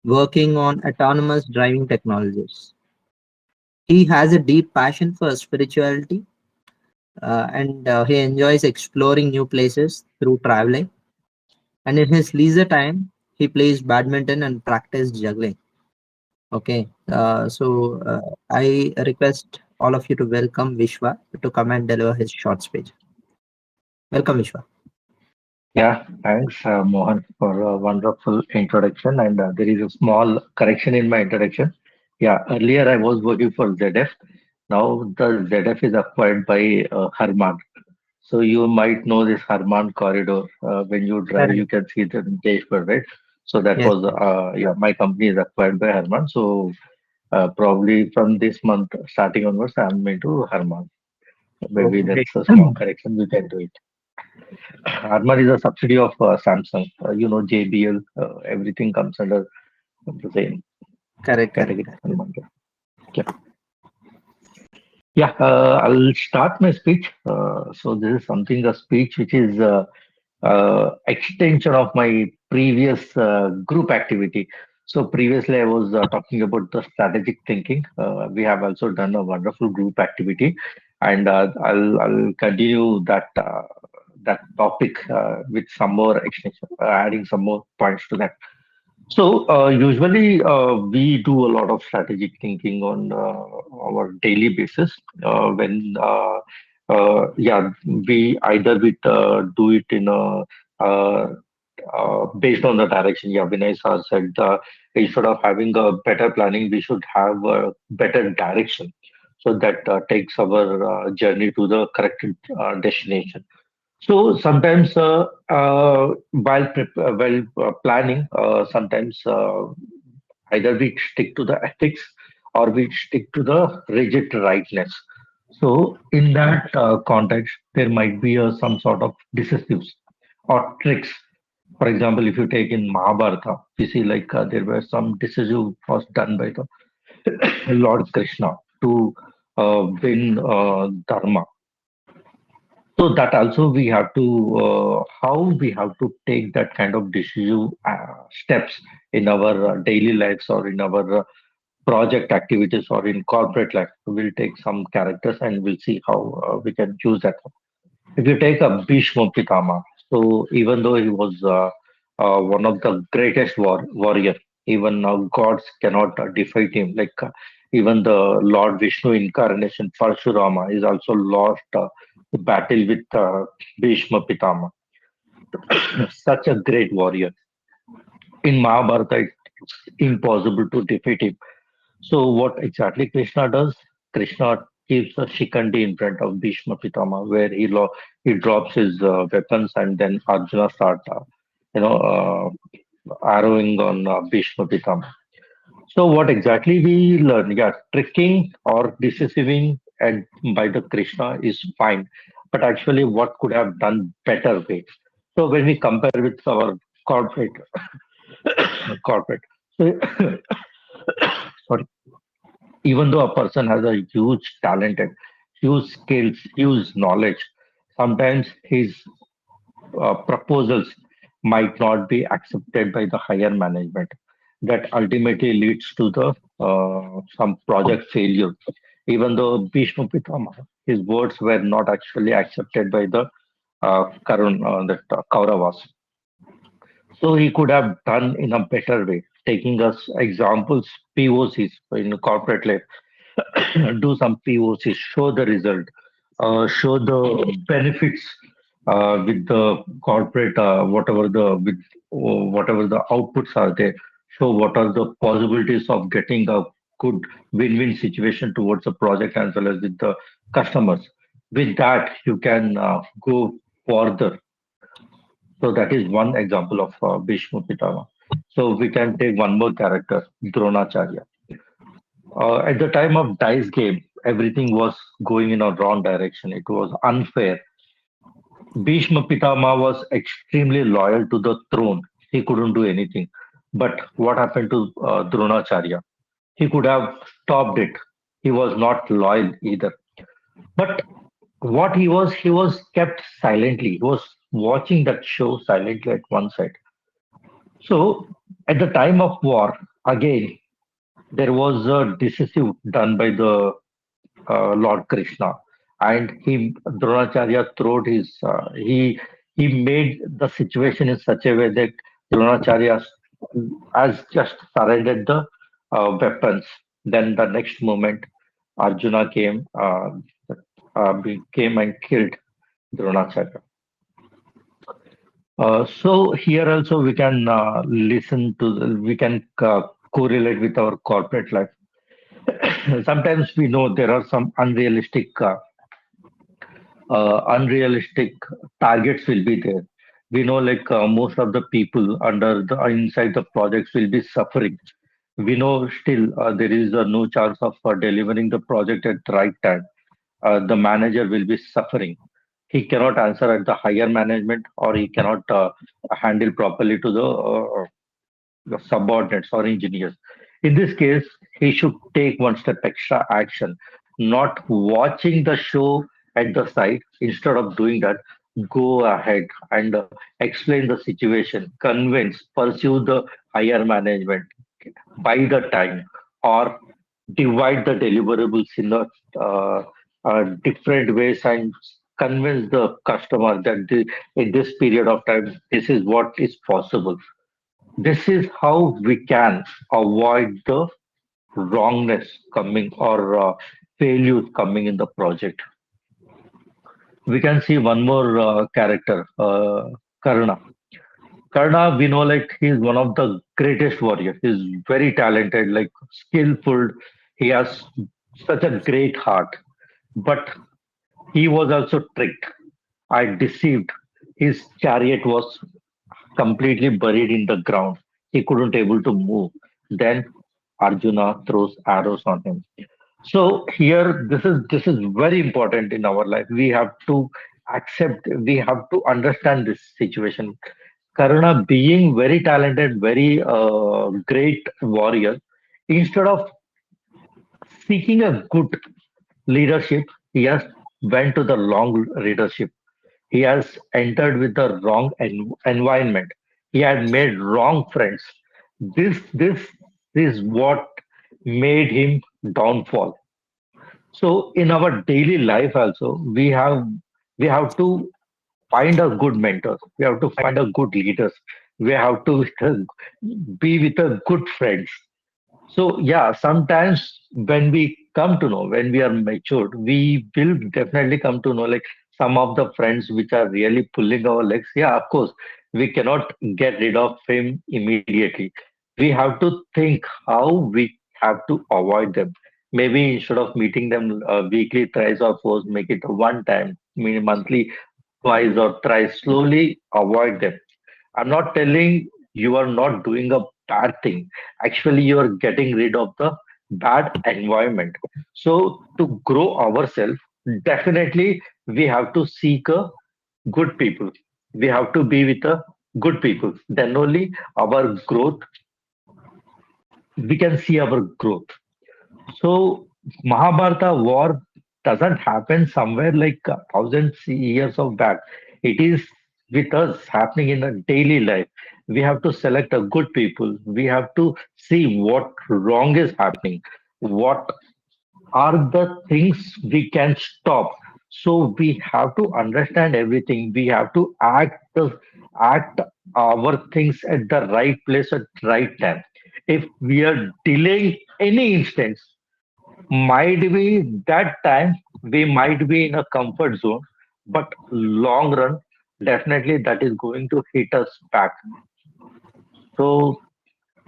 working on autonomous driving technologies. He has a deep passion for spirituality, and he enjoys exploring new places through traveling. And in his leisure time, he plays badminton and practice juggling. Okay, I request all of you to welcome Vishwa to come and deliver his short speech. Welcome, Vishwa. yeah. Thanks, Mohan, for a wonderful introduction. And there is a small correction in my introduction. Yeah, earlier I was working for ZF. Now the ZF is acquired by Harman. So you might know this Harman corridor. When you drive, Correct. you can see the dashboard, right? So that Yes. was, yeah, my company is acquired by Harman. So probably from this month, starting onwards, I'm into Harman. Maybe Okay. that's a small correction. We can do it. Harman is a subsidiary of Samsung. JBL, everything comes under the same Correct. Correct. category. Harman. Yeah. Yeah, I'll start my speech. So this is something, a speech which is extension of my previous group activity. So previously I was talking about the strategic thinking. We have also done a wonderful group activity, and I'll continue that topic with some more extension, adding some more points to that. So usually we do a lot of strategic thinking on our daily basis. Yeah, we either do it in a based on the direction. Yeah, Vinay sir said instead of having a better planning, we should have a better direction, so that takes our journey to the correct destination. So sometimes, while planning, sometimes either we stick to the ethics or we stick to the rigid rightness. So in that context, there might be some sort of decisives or tricks. For example, if you take in Mahabharata, you see like there were some decisive was done by the Lord Krishna to win Dharma. So that also we have to how we have to take that kind of decisive steps in our daily lives or in our project activities or in corporate life. We'll take some characters and we'll see how we can use that. If you take a Bhishma Pitama, so even though he was one of the greatest warrior, even gods cannot defeat him. Like even the Lord Vishnu incarnation Parshurama is also lost the battle with Bhishma Pitama. Such a great warrior. In Mahabharata, it's impossible to defeat him. So what exactly Krishna does? Krishna keeps a shikandi in front of Bhishma Pitama, where he drops his weapons, and then Arjuna start, arrowing on Bhishma Pitama. So what exactly we learn? Yeah, tricking or deceiving and by the Krishna is fine, but actually, what could have done better way? So when we compare with our corporate, corporate, so sorry, even though a person has a huge talent and huge skills, huge knowledge, sometimes his proposals might not be accepted by the higher management. That ultimately leads to the some project failure. even though Bhishma Pitama, his words were not actually accepted by the Kauravas. So he could have done in a better way, taking us examples, POCs in corporate life, do some POCs, show the result, show the benefits with the corporate, whatever the outputs are there, show what are the possibilities of getting a good win-win situation towards the project as well as with the customers. With that, you can go further. So that is one example of Bhishma Pitama. So we can take one more character, Dronacharya. At the time of dice game, everything was going in a wrong direction. It was unfair. Bhishma Pitama was extremely loyal to the throne. He couldn't do anything. But what happened to Dronacharya? He could have stopped it. He was not loyal either. But what he was kept silently. He was watching that show silently at one side. So at the time of war, again, there was a decisive done by the Lord Krishna, and he Dronacharya throughout his he made the situation in such a way that Dronacharya has just surrendered the weapons. Then the next moment, Arjuna came and killed Dronacharya. So here also we can we can correlate with our corporate life. Sometimes we know there are some unrealistic targets will be there. We know like most of the people under the inside the projects will be suffering. We know still there is no chance of delivering the project at the right time. The manager will be suffering. He cannot answer at the higher management, or he cannot handle properly to the subordinates or engineers. In this case, he should take one step extra action, not watching the show at the side. Instead of doing that, go ahead and explain the situation, convince, pursue the higher management, buy the time, or divide the deliverables in different ways and convince the customer that in this period of time, this is what is possible. This is how we can avoid the wrongness coming or failures coming in the project. We can see one more character, Karna. Karna, we know like he's one of the greatest warriors. He's very talented, like skillful. He has such a great heart, but he was also tricked and deceived. His chariot was completely buried in the ground. He couldn't able to move. Then Arjuna throws arrows on him. So here, this is very important in our life. We have to accept. We have to understand this situation. Karuna, being very talented, very great warrior, instead of seeking a good leadership, he has went to the wrong leadership. He has entered with the wrong environment. He had made wrong friends. This is what made him downfall. So in our daily life also, we have to find a good mentors. We have to find a good leaders. We have to be with a good friends. So yeah, sometimes when we come to know, when we are matured, we will definitely come to know like some of the friends which are really pulling our legs. Yeah, of course, we cannot get rid of him immediately. We have to think how we have to avoid them. Maybe instead of meeting them weekly, thrice or four, make it a one time, mean monthly, twice or thrice. Slowly avoid them. I'm not telling you are not doing a bad thing. Actually, you are getting rid of the bad environment. So, to grow ourselves, definitely we have to seek a good people. We have to be with a good people. Then only our growth, we can see our growth. So Mahabharata war doesn't happen somewhere like thousands years of back. It is with us happening in a daily life. We have to select a good people. We have to see what wrong is happening, what are the things we can stop. So we have to understand everything. We have to act our things at the right place at right time. If we are delaying any instance, might be that time we might be in a comfort zone, but long run, definitely that is going to hit us back. So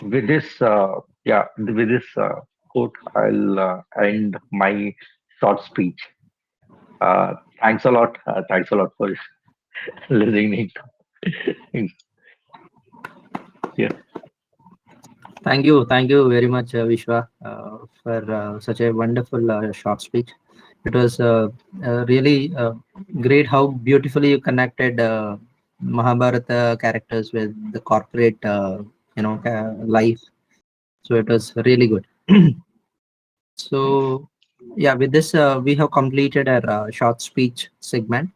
with this, with this quote, I'll end my short speech. Thanks a lot. Thanks a lot for listening. Yeah, Thank you very much, Vishwa, for such a wonderful short speech. It was really great how beautifully you connected Mahabharata characters with the corporate, life. So it was really good. So, yeah, with this, we have completed our short speech segment.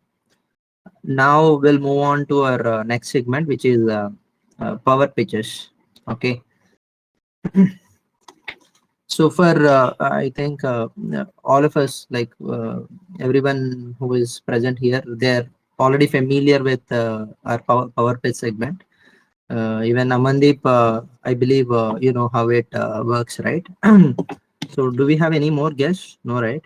Now we'll move on to our next segment, which is power pitches. Okay. So for I think all of us, like everyone who is present here, they're already familiar with our power pitch segment. Even Amandeep, I believe you know how it works, right? So do we have any more guests? No, right?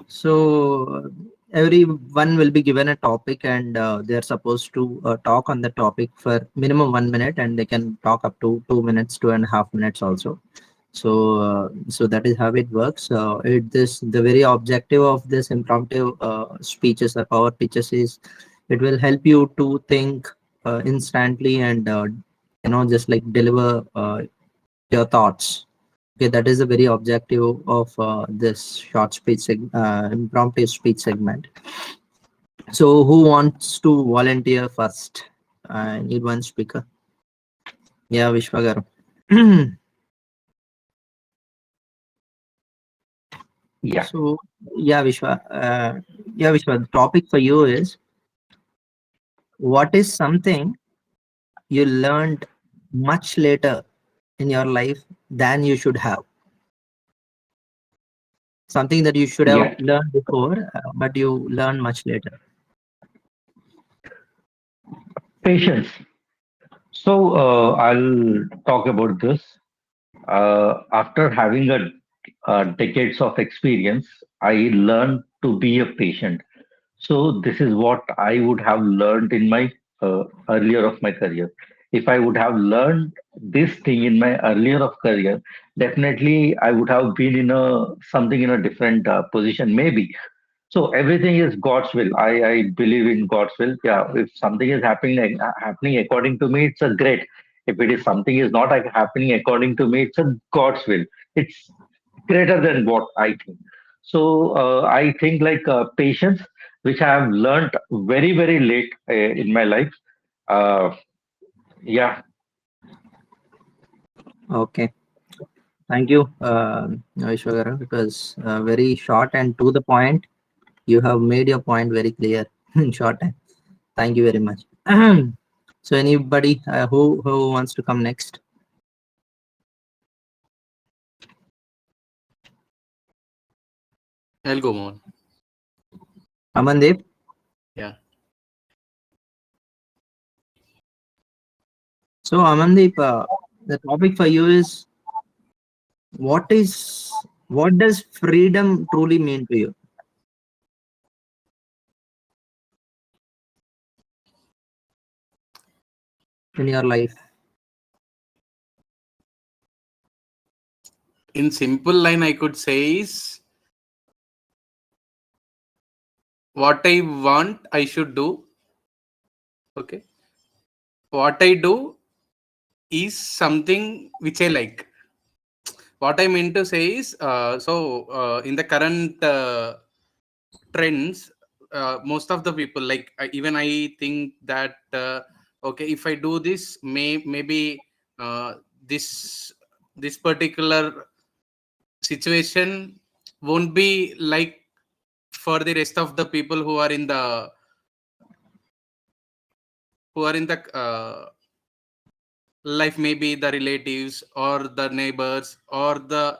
So everyone will be given a topic, and they're supposed to talk on the topic for minimum 1 minute, and they can talk up to 2 minutes, 2.5 minutes also. So that is how it works. The very objective of this impromptu speeches or power pitches is it will help you to think instantly and just like deliver your thoughts. Okay, that is the very objective of this short speech impromptu speech segment. So who wants to volunteer first? I need one speaker. Yeah, Vishwagaru. yeah, So yeah, Vishwa, the topic for you is, what is something you learned much later in your life than you should have? Something that you should have yeah. learned before, but you learn much later. Patience. So I'll talk about this. After having decades of experience, I learned to be a patient. So this is what I would have learned in my earlier of my career. If I would have learned this thing in my earlier of career, definitely I would have been in a something in a different position, maybe. So everything is God's will. I believe in God's will. Yeah, if something is happening according to me, it's a great. If it is something is not happening according to me, it's a God's will. It's greater than what I think. So I think like patience, which I have learned very late in my life. Uh, yeah, Okay. Thank you, Vishwagaru. It was very short and to the point. You have made your point very clear in short time. Thank you very much. So anybody who wants to come next? I'll go on. Amandeep? Yeah. So Amandeep, the topic for you is, what does freedom truly mean to you in your life? In simple line, I could say is, what I want, I should do. Okay. What I do is something which I like. What I mean to say is, in the current trends, most of the people, like even I think that okay, if I do this, maybe this this particular situation won't be like for the rest of the people who are in the life, maybe the relatives or the neighbors or the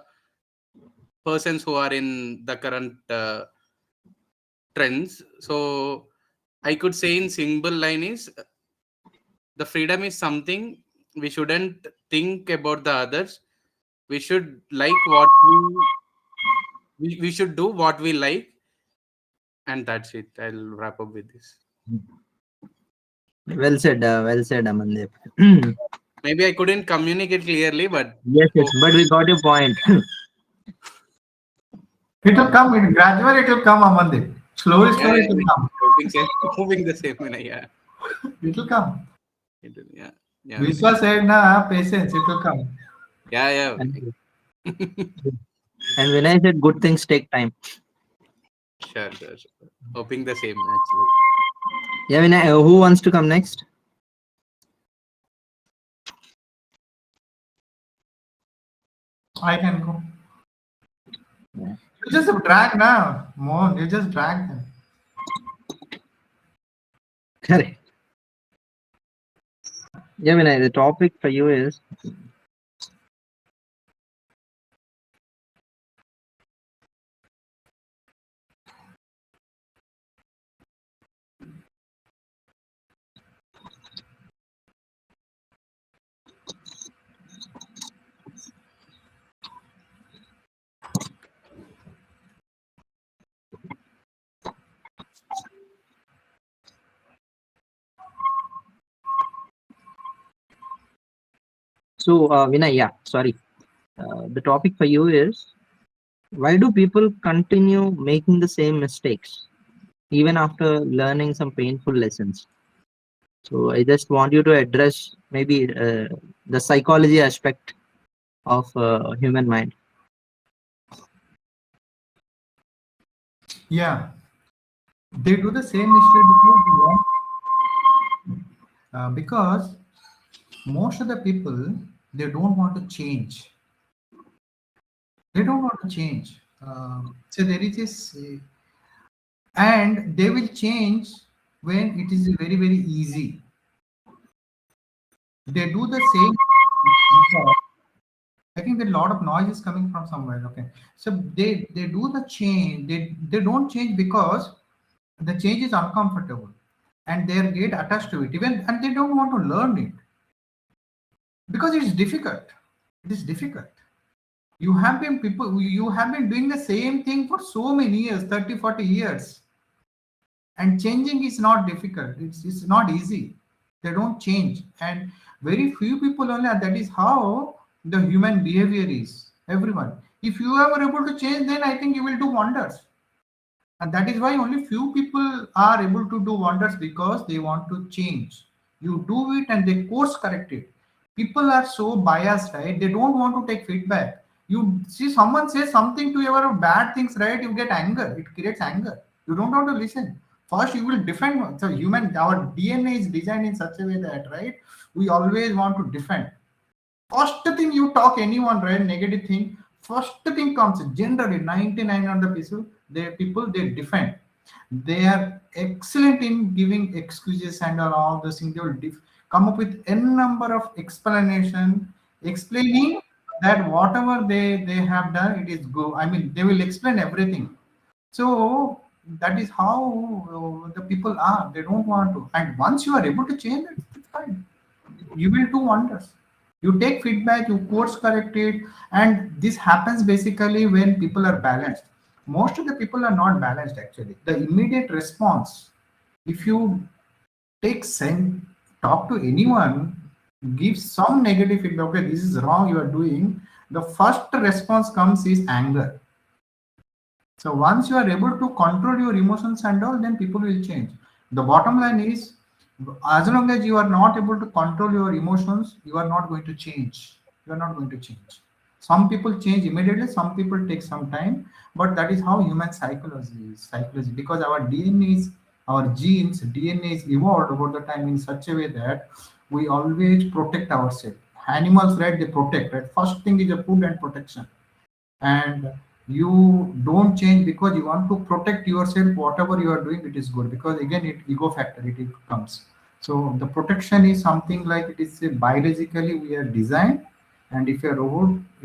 persons who are in the current trends. So I could say in single line is the freedom is something we shouldn't think about the others. We should like what we should do what we like, and that's it. I'll wrap up with this. Well said, Amandeep. Maybe I couldn't communicate clearly, but Yes, but we got your point. It will come. Gradually, it will come, Amandeep. Slowly, it will come. hoping the same way. Yeah, It will come. yeah. Vishwa said, "Na patience. It will come." Yeah. And when I said good things take time. Sure. Hoping the same actually. Yeah, Vinay, who wants to come next? I can go. Yeah. You just drag now, Mohan. You just drag them. Correct. Yeah, Vinay, the topic for you is so Vinay, yeah, sorry. The topic for you is why do people continue making the same mistakes even after learning some painful lessons? So I just want you to address maybe the psychology aspect of human mind. Yeah, they do the same mistake because they want. Because most of the people, they don't want to change. They don't want to change. So there is this, and they will change when it is very, very easy. They do the same. I think that a lot of noise is coming from somewhere. Okay, so they do the change. They don't change because the change is uncomfortable, and they get attached to it. Even and they don't want to learn it because it's difficult. It is difficult. You have been doing the same thing for so many years, 30, 40 years. And changing is not difficult. It's not easy. They don't change. And very few people only, that is how the human behavior is. Everyone. If you are able to change, then I think you will do wonders. And that is why only few people are able to do wonders, because they want to change. You do it and they course correct it. People are so biased, right? They don't want to take feedback. You see someone says something to your bad things, right? You get anger. It creates anger. You don't want to listen. First, you will defend. So our DNA is designed in such a way that, right, we always want to defend. First thing you talk anyone, right, negative thing, first thing comes generally 99 of the people they defend. They are excellent in giving excuses and all those things. They will come up with n number of explanation, explaining that whatever they have done, it is good. I mean, they will explain everything. So that is how the people are. They don't want to. And once you are able to change it, it's fine. You will do wonders. You take feedback, you course correct it, and this happens basically when people are balanced. Most of the people are not balanced actually. The immediate response, if you talk to anyone, give some negative feedback, okay, this is wrong, you are doing, the first response comes is anger. So once you are able to control your emotions and all, then people will change. The bottom line is, as long as you are not able to control your emotions, you are not going to change. You are not going to change. Some people change immediately, some people take some time, but that is how human psychology is. Because our DNA is, our genes, DNA is evolved over the time in such a way that we always protect ourselves. Animals, right, they protect, right? First thing is a food and protection. And you don't change because you want to protect yourself. Whatever you are doing, it is good, because again, it ego factor, it comes. So the protection is something like, it is biologically we are designed And if you're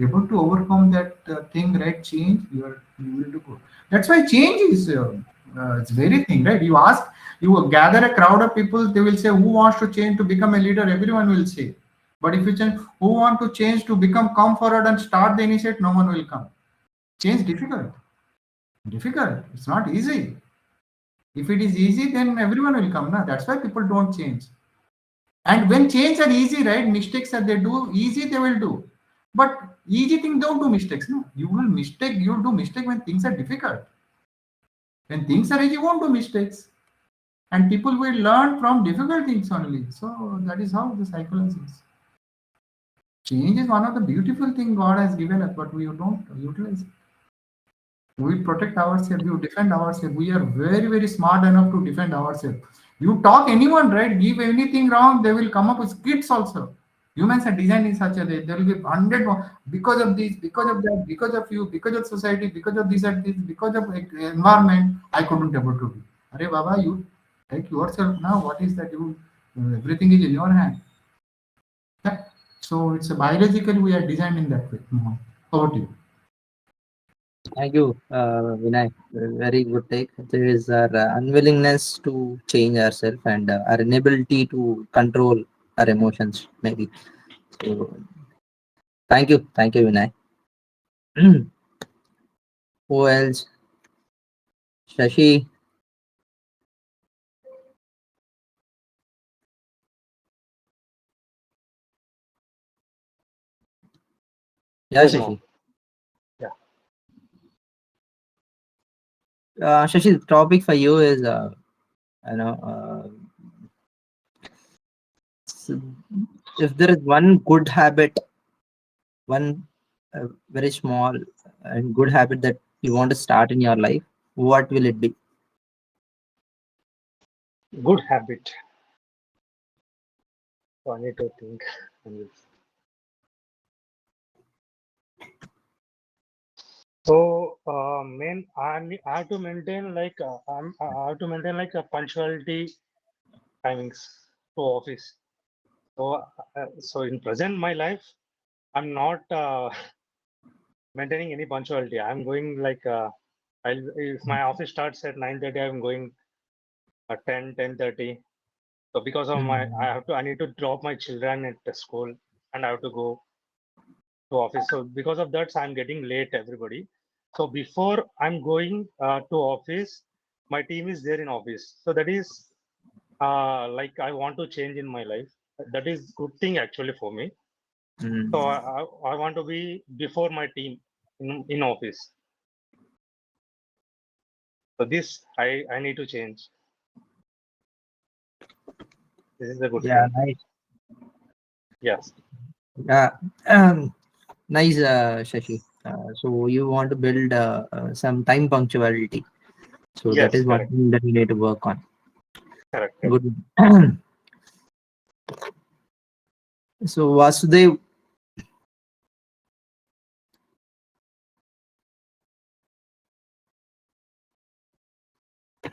able to overcome that thing, right, change, you will do good. That's why change is it's very thing, right? You ask, you gather a crowd of people, they will say, who wants to change to become a leader? Everyone will say. But if you change, who want to change to come forward and start the initiative, no one will come. Change difficult. Difficult. It's not easy. If it is easy, then everyone will come. Now that's why people don't change. And when change are easy, right? Mistakes that they do easy, they will do. But easy thing don't do mistakes. No, you will mistake. You do mistake when things are difficult. When things are easy, you won't do mistakes. And people will learn from difficult things only. So that is how the psychology is. Change is one of the beautiful things God has given us, but we don't utilize it. We protect ourselves, we defend ourselves. We are very, very smart enough to defend ourselves. You talk anyone, right? Give anything wrong, they will come up with skits also. Humans are designed in such a way, there will be 100 because of this, because of that, because of you, because of society, because of this and this, because of environment, I couldn't able to do. Arey Baba, you take yourself now. What is that? You everything is in your hand. Yeah. So it's a biologically we are designed in that way. Over to you. Thank you, Vinay. Very good take. There is our unwillingness to change ourselves and our inability to control our emotions, maybe. So, thank you, Vinay. Who else? Shashi. Yeah, Yes, Shashi. Mo. Yeah. Shashi, the topic for you is, you know, if there is one good habit, one very small and good habit that you want to start in your life, what will it be? Good habit. So I need to think on this. So, I have to maintain like I have to maintain like a punctuality timings to office. So, so in present my life, I'm not maintaining any punctuality. I'm going like if my office starts at 9:30, I'm going at 10:30. So because of I need to drop my children at the school and I have to go to office. So because of that, I'm getting late, everybody. So before I'm going to office, my team is there in office. So that is like I want to change in my life. That is good thing actually for me. So I want to be before my team in office. So this I need to change. This is a good Yeah, thing. nice. Yes. Yeah, nice, Shashi. So you want to build some time punctuality. So that Yes. is one Correct. thing that you need to work on. Correct. Good. So Vasudev,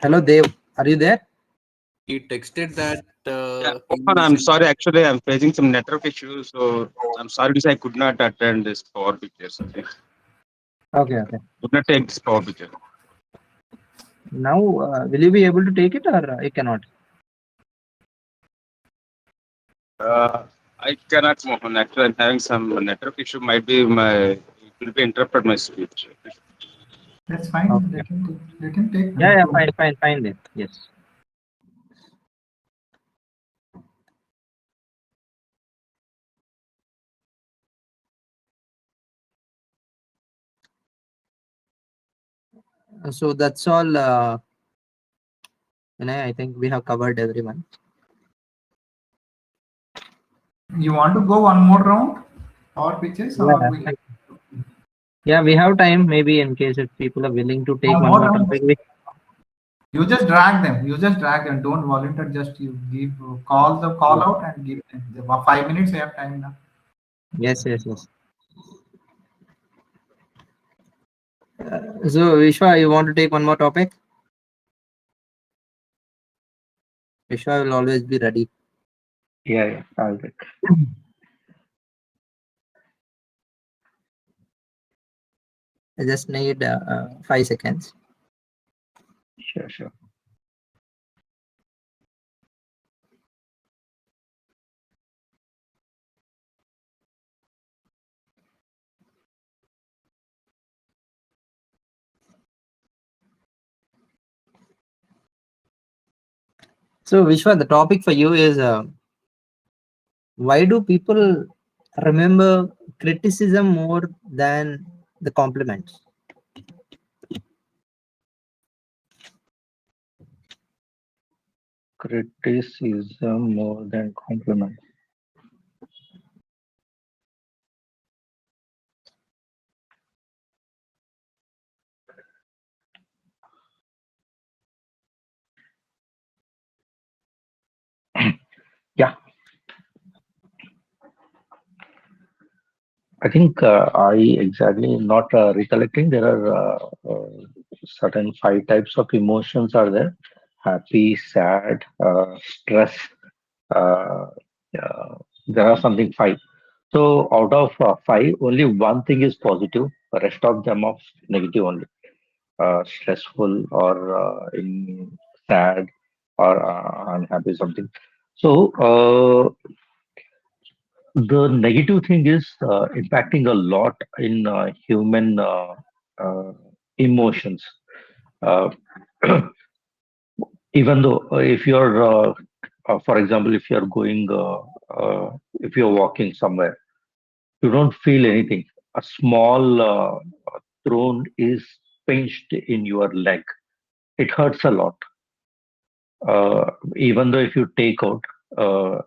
hello Dev, are you there? He texted that Yeah, he Mohan, is I'm in. sorry. Actually, I'm facing some network issues, so I'm sorry to say I could not attend this power pictures. Okay, Okay, okay. could not take this power picture. Now, will you be able to take it or you cannot? I cannot, Mohan. Actually, I'm having some network issue. Might be my it will be interrupted my speech. That's fine. Okay. They can take. Yeah, yeah, fine then. Yes. So that's all. I think we have covered everyone. You want to go one more round or pitches Yeah, or we yeah, we have time. Maybe in case if people are willing to take one one more more round? topic. You just drag them. You just drag them. Don't volunteer. Just you give call the call out and give them. 5 minutes. We have time now. Yes, yes, yes. So Vishwa, you want to take one more topic? Vishwa will always be ready. Yeah, I'll take. I just need 5 seconds. Sure. So, Vishwa, the topic for you is why do people remember criticism more than the compliments? Criticism more than compliment. Yeah, I think I exactly not recollecting. There are certain five types of emotions are there: happy, sad, stress. Uh, uh, there are something five. So out of five, only one thing is positive. The rest of them are negative only. Stressful or in sad or unhappy something. So the negative thing is impacting a lot in human emotions. Uh, even though if you're, for example, if you're going, if you're walking somewhere, you don't feel anything. A small thorn is pinched in your leg. It hurts a lot. Even though if you take out, uh,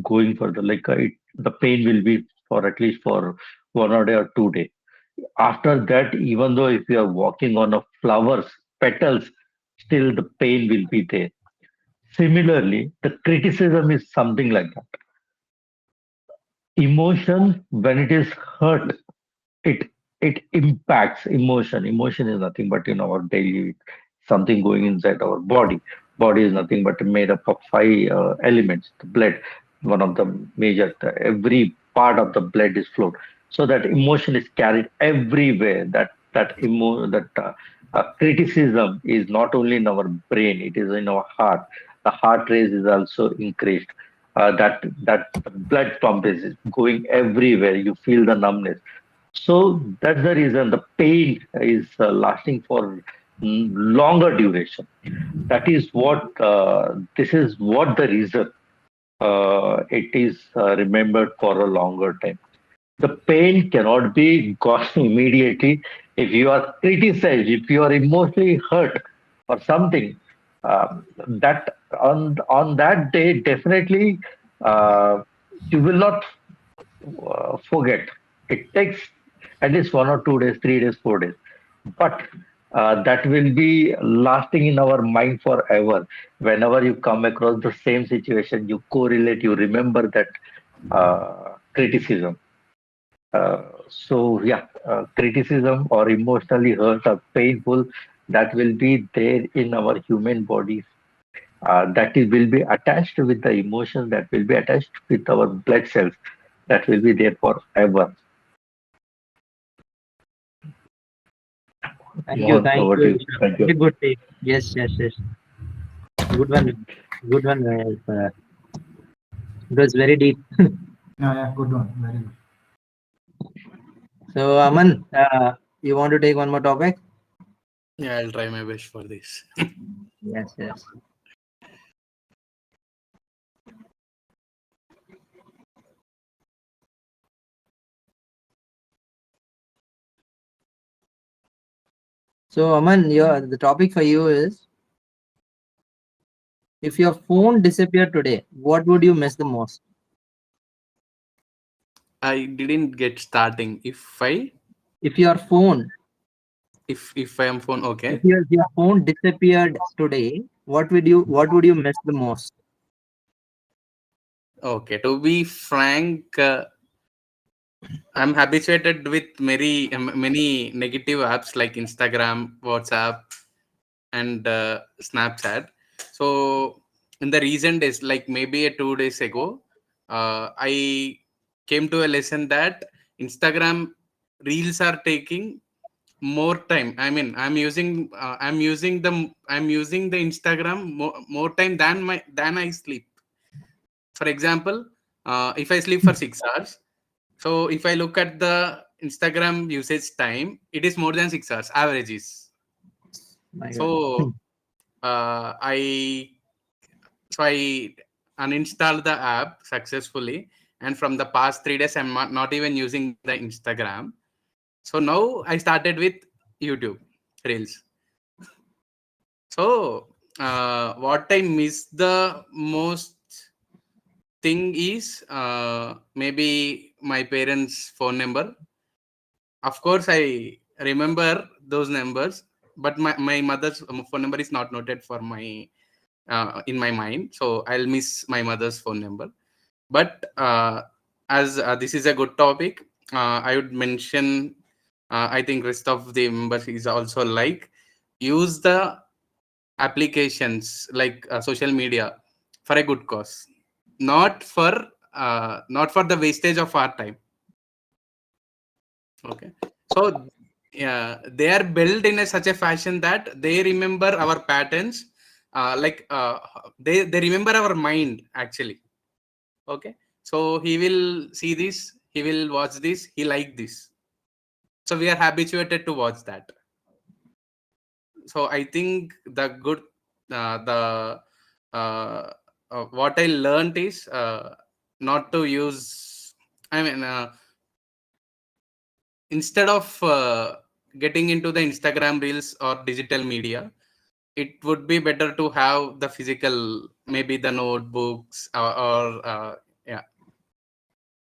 going further, like the pain will be for at least for 1 day or 2 day. After that, even though if you are walking on a flowers petals, still the pain will be there. Similarly, the criticism is something like that. Emotion, when it is hurt, it it impacts emotion. Emotion is nothing but in our daily something going inside our body. Body is nothing but made up of five elements. The blood, one of the major. Every part of the blood is flowed, so that emotion is carried everywhere. That criticism is not only in our brain; it is in our heart. The heart rate is also increased. That blood pump is going everywhere. You feel the numbness, so that's the reason the pain is lasting for longer duration. That is what this is what the reason it is remembered for a longer time. The pain cannot be gone immediately. If you are criticized, if you are emotionally hurt or something, that on that day definitely uh, you will not forget. It takes at least 1 or 2 days, 3 days, 4 days. But that will be lasting in our mind forever. Whenever you come across the same situation, you correlate, you remember that criticism. So yeah, criticism or emotionally hurt or painful, that will be there in our human bodies. Will be attached with the emotions, that will be attached with our blood cells, that will be there forever. Thank you. Mohan, Thank over to you, you. Vishwa. Thank you. Very good take. Yes. Good one. Good one. It was very deep. Yeah, good one. Very good. So, Aman, you want to take one more topic? Yeah, I'll try my best for this. Yes. So, Aman, the topic for you is, if your phone disappeared today, what would you miss the most? I didn't get starting. If your phone, If I am phone, if okay. your phone disappeared today, what would you miss the most? Okay, to be frank, I'm habituated with many negative apps like Instagram, WhatsApp, and Snapchat. So in the recent days, like maybe 2 days ago, I came to a lesson that Instagram reels are taking more time. I mean, I'm using the Instagram more time than I sleep. For example, if I sleep for 6 hours, so if I look at the Instagram usage time, it is more than 6 hours. Average is. My God. So I uninstalled the app successfully, and from the past 3 days, I'm not even using the Instagram. So now I started with YouTube Reels. So what I miss the most thing is maybe my parents' phone number. Of course, I remember those numbers, but my mother's phone number is not noted for my in my mind. So I'll miss my mother's phone number. But as this is a good topic, I would mention. I think rest of the members is also like use the applications like social media for a good cause, not for the wastage of our time. Okay, so yeah, they are built in such a fashion that they remember our patterns, like they remember our mind actually. Okay, so he will see this, he will watch this, he like this, so we are habituated to watch that. So I think the good the what I learned is not to use, I mean, instead of getting into the Instagram reels or digital media, it would be better to have the physical, maybe the notebooks, or yeah.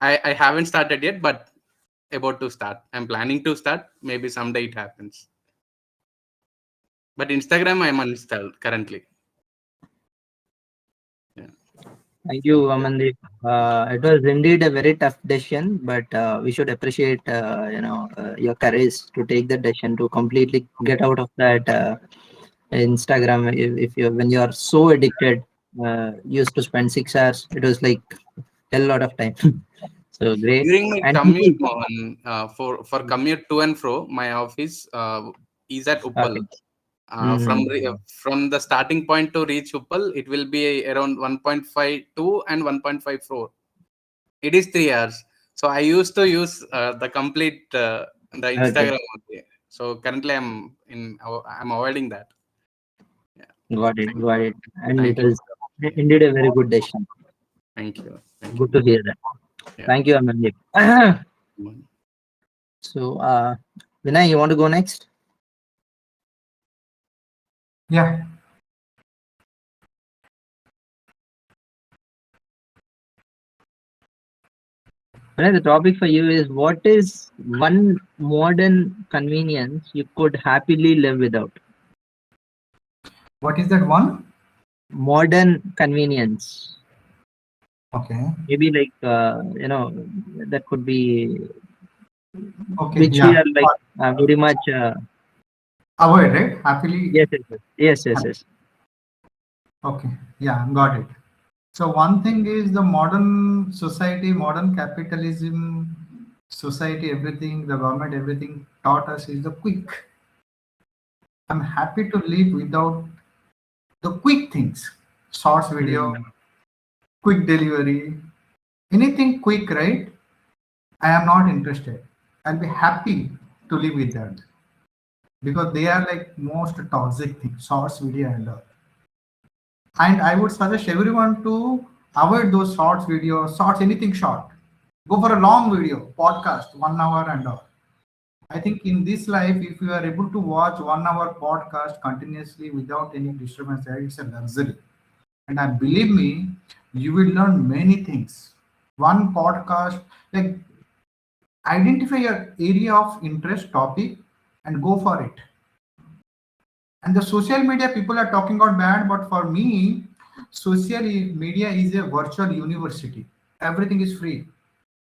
I haven't started yet, but about to start. I'm planning to start. Maybe someday it happens. But Instagram, I'm uninstalled currently. Yeah. Thank you, Amandeep. It was indeed a very tough decision, but we should appreciate, your courage to take the decision to completely get out of that Instagram. If you, when you are so addicted, used to spend 6 hours, it was like a lot of time. So great. During my And commute, people, Mohan, for commute to and fro, my office is at Uppal. okay. From the starting point to reach Uppal, it will be around 1.52 and 1.54. It is 3 hours. So I used to use the complete the Okay, Instagram only. So currently I'm avoiding that. Yeah. got it, got it. And it Thank you. was indeed a very good decision. Thank you. Thank Good you. to hear that. Yeah. Thank you, Amandeep. So, Vinay, you want to go next? Yeah. Vinay, the topic for you is, what is one modern convenience you could happily live without? What is that one? Modern convenience. Okay. Maybe like, that could be Okay. which we Yeah. are like very much. Avoid, right? Happily. Yes, yes, yes, yes, yes. Okay. Yeah, got it. So one thing is the modern society, modern capitalism, society, everything, the government, everything taught us is the quick. I'm happy to live without the quick things, shorts video, Mm. quick delivery, anything quick, right? I am not interested. I'll be happy to live with that because they are like most toxic things, shorts video and all. And I would suggest everyone to avoid those shorts videos, shorts, anything short. Go for a long video, podcast, 1 hour and all. I think in this life, if you are able to watch 1 hour podcast continuously without any disturbance, it's a luxury. And I believe me, you will learn many things. One podcast, like identify your area of interest topic and go for it. And the social media people are talking about bad, but for me, social media is a virtual university. Everything is free.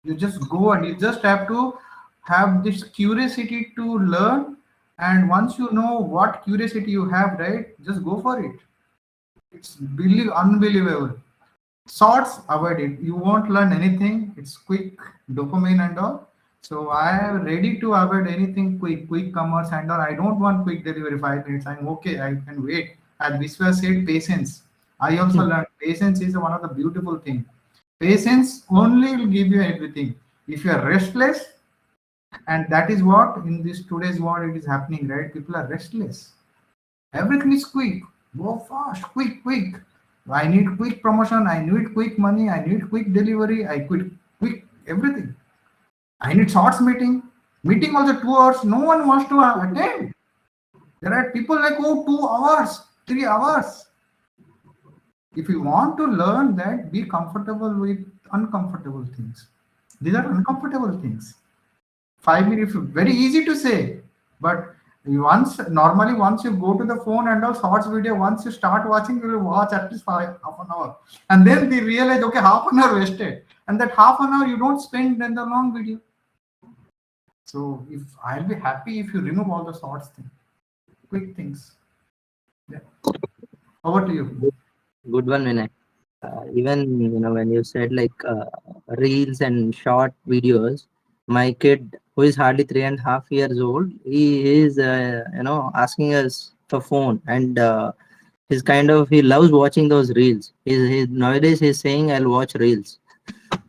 You just go and you just have to have this curiosity to learn. And once you know what curiosity you have, right, just go for it. It's unbelievable. Shorts, avoid it. You won't learn anything. It's quick, dopamine and all. So I am ready to avoid anything quick commerce and all. I don't want quick delivery 5 minutes. I'm okay. I can wait. As Vishwa said, patience. I also learned patience is one of the beautiful things. Patience only will give you everything. If you are restless, and that is what in this today's world it is happening, right? People are restless. Everything is quick. Go fast, quick. I need quick promotion. I need quick money. I need quick delivery. I quick everything. I need shorts meeting. Meeting also 2 hours. No one wants to attend. There are people like, oh, 2 hours, 3 hours. If you want to learn that, be comfortable with uncomfortable things. These are uncomfortable things. 5 minutes, very easy to say, but once you go to the phone and all shorts video, once you start watching, you will watch at least half an hour, and then they realize, okay, half an hour wasted, and that half an hour you don't spend in the long video. So if I'll be happy if you remove all the shorts thing, quick things. Yeah. Over to you. Good one, Vinay. Even when you said like reels and short videos, my kid who is hardly 3.5 years old, he is asking us for phone, and he loves watching those reels. Nowadays he's saying I'll watch reels.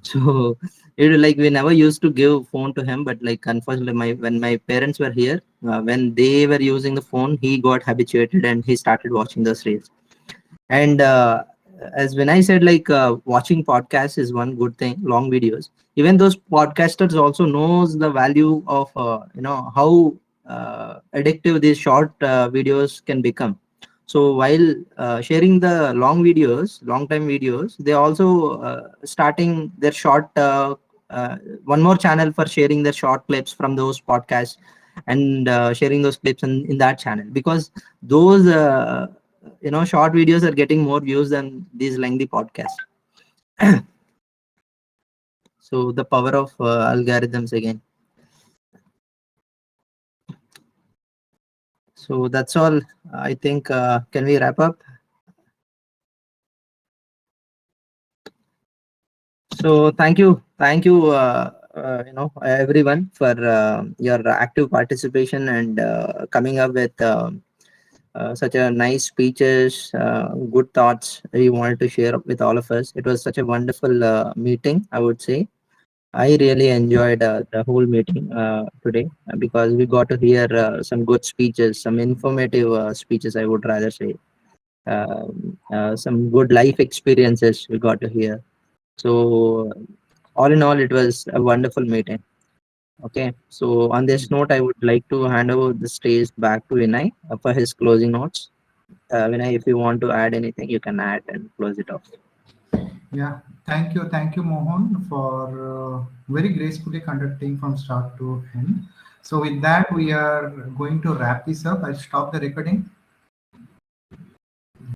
So we never used to give phone to him, but like unfortunately when my parents were here, when they were using the phone, he got habituated and he started watching those reels. And as when I said, like watching podcasts is one good thing, long videos. Even those podcasters also knows the value of how addictive these short videos can become. So while sharing the long time videos, they also starting their short one more channel for sharing their short clips from those podcasts, and sharing those clips in that channel, because those short videos are getting more views than these lengthy podcasts. So the power of algorithms again. So that's all. I think can we wrap up? So thank you everyone for your active participation and coming up with such a nice speeches, good thoughts you wanted to share with all of us. It was such a wonderful meeting, I would say. I really enjoyed the whole meeting today, because we got to hear some good speeches, some informative speeches, I would rather say. Some good life experiences we got to hear. So all in all, it was a wonderful meeting. Okay, so on this note, I would like to hand over the stage back to Vinay for his closing notes. Vinay, if you want to add anything, you can add and close it off. Yeah, thank you, Mohan, for very gracefully conducting from start to end. So with that, we are going to wrap this up. I'll stop the recording.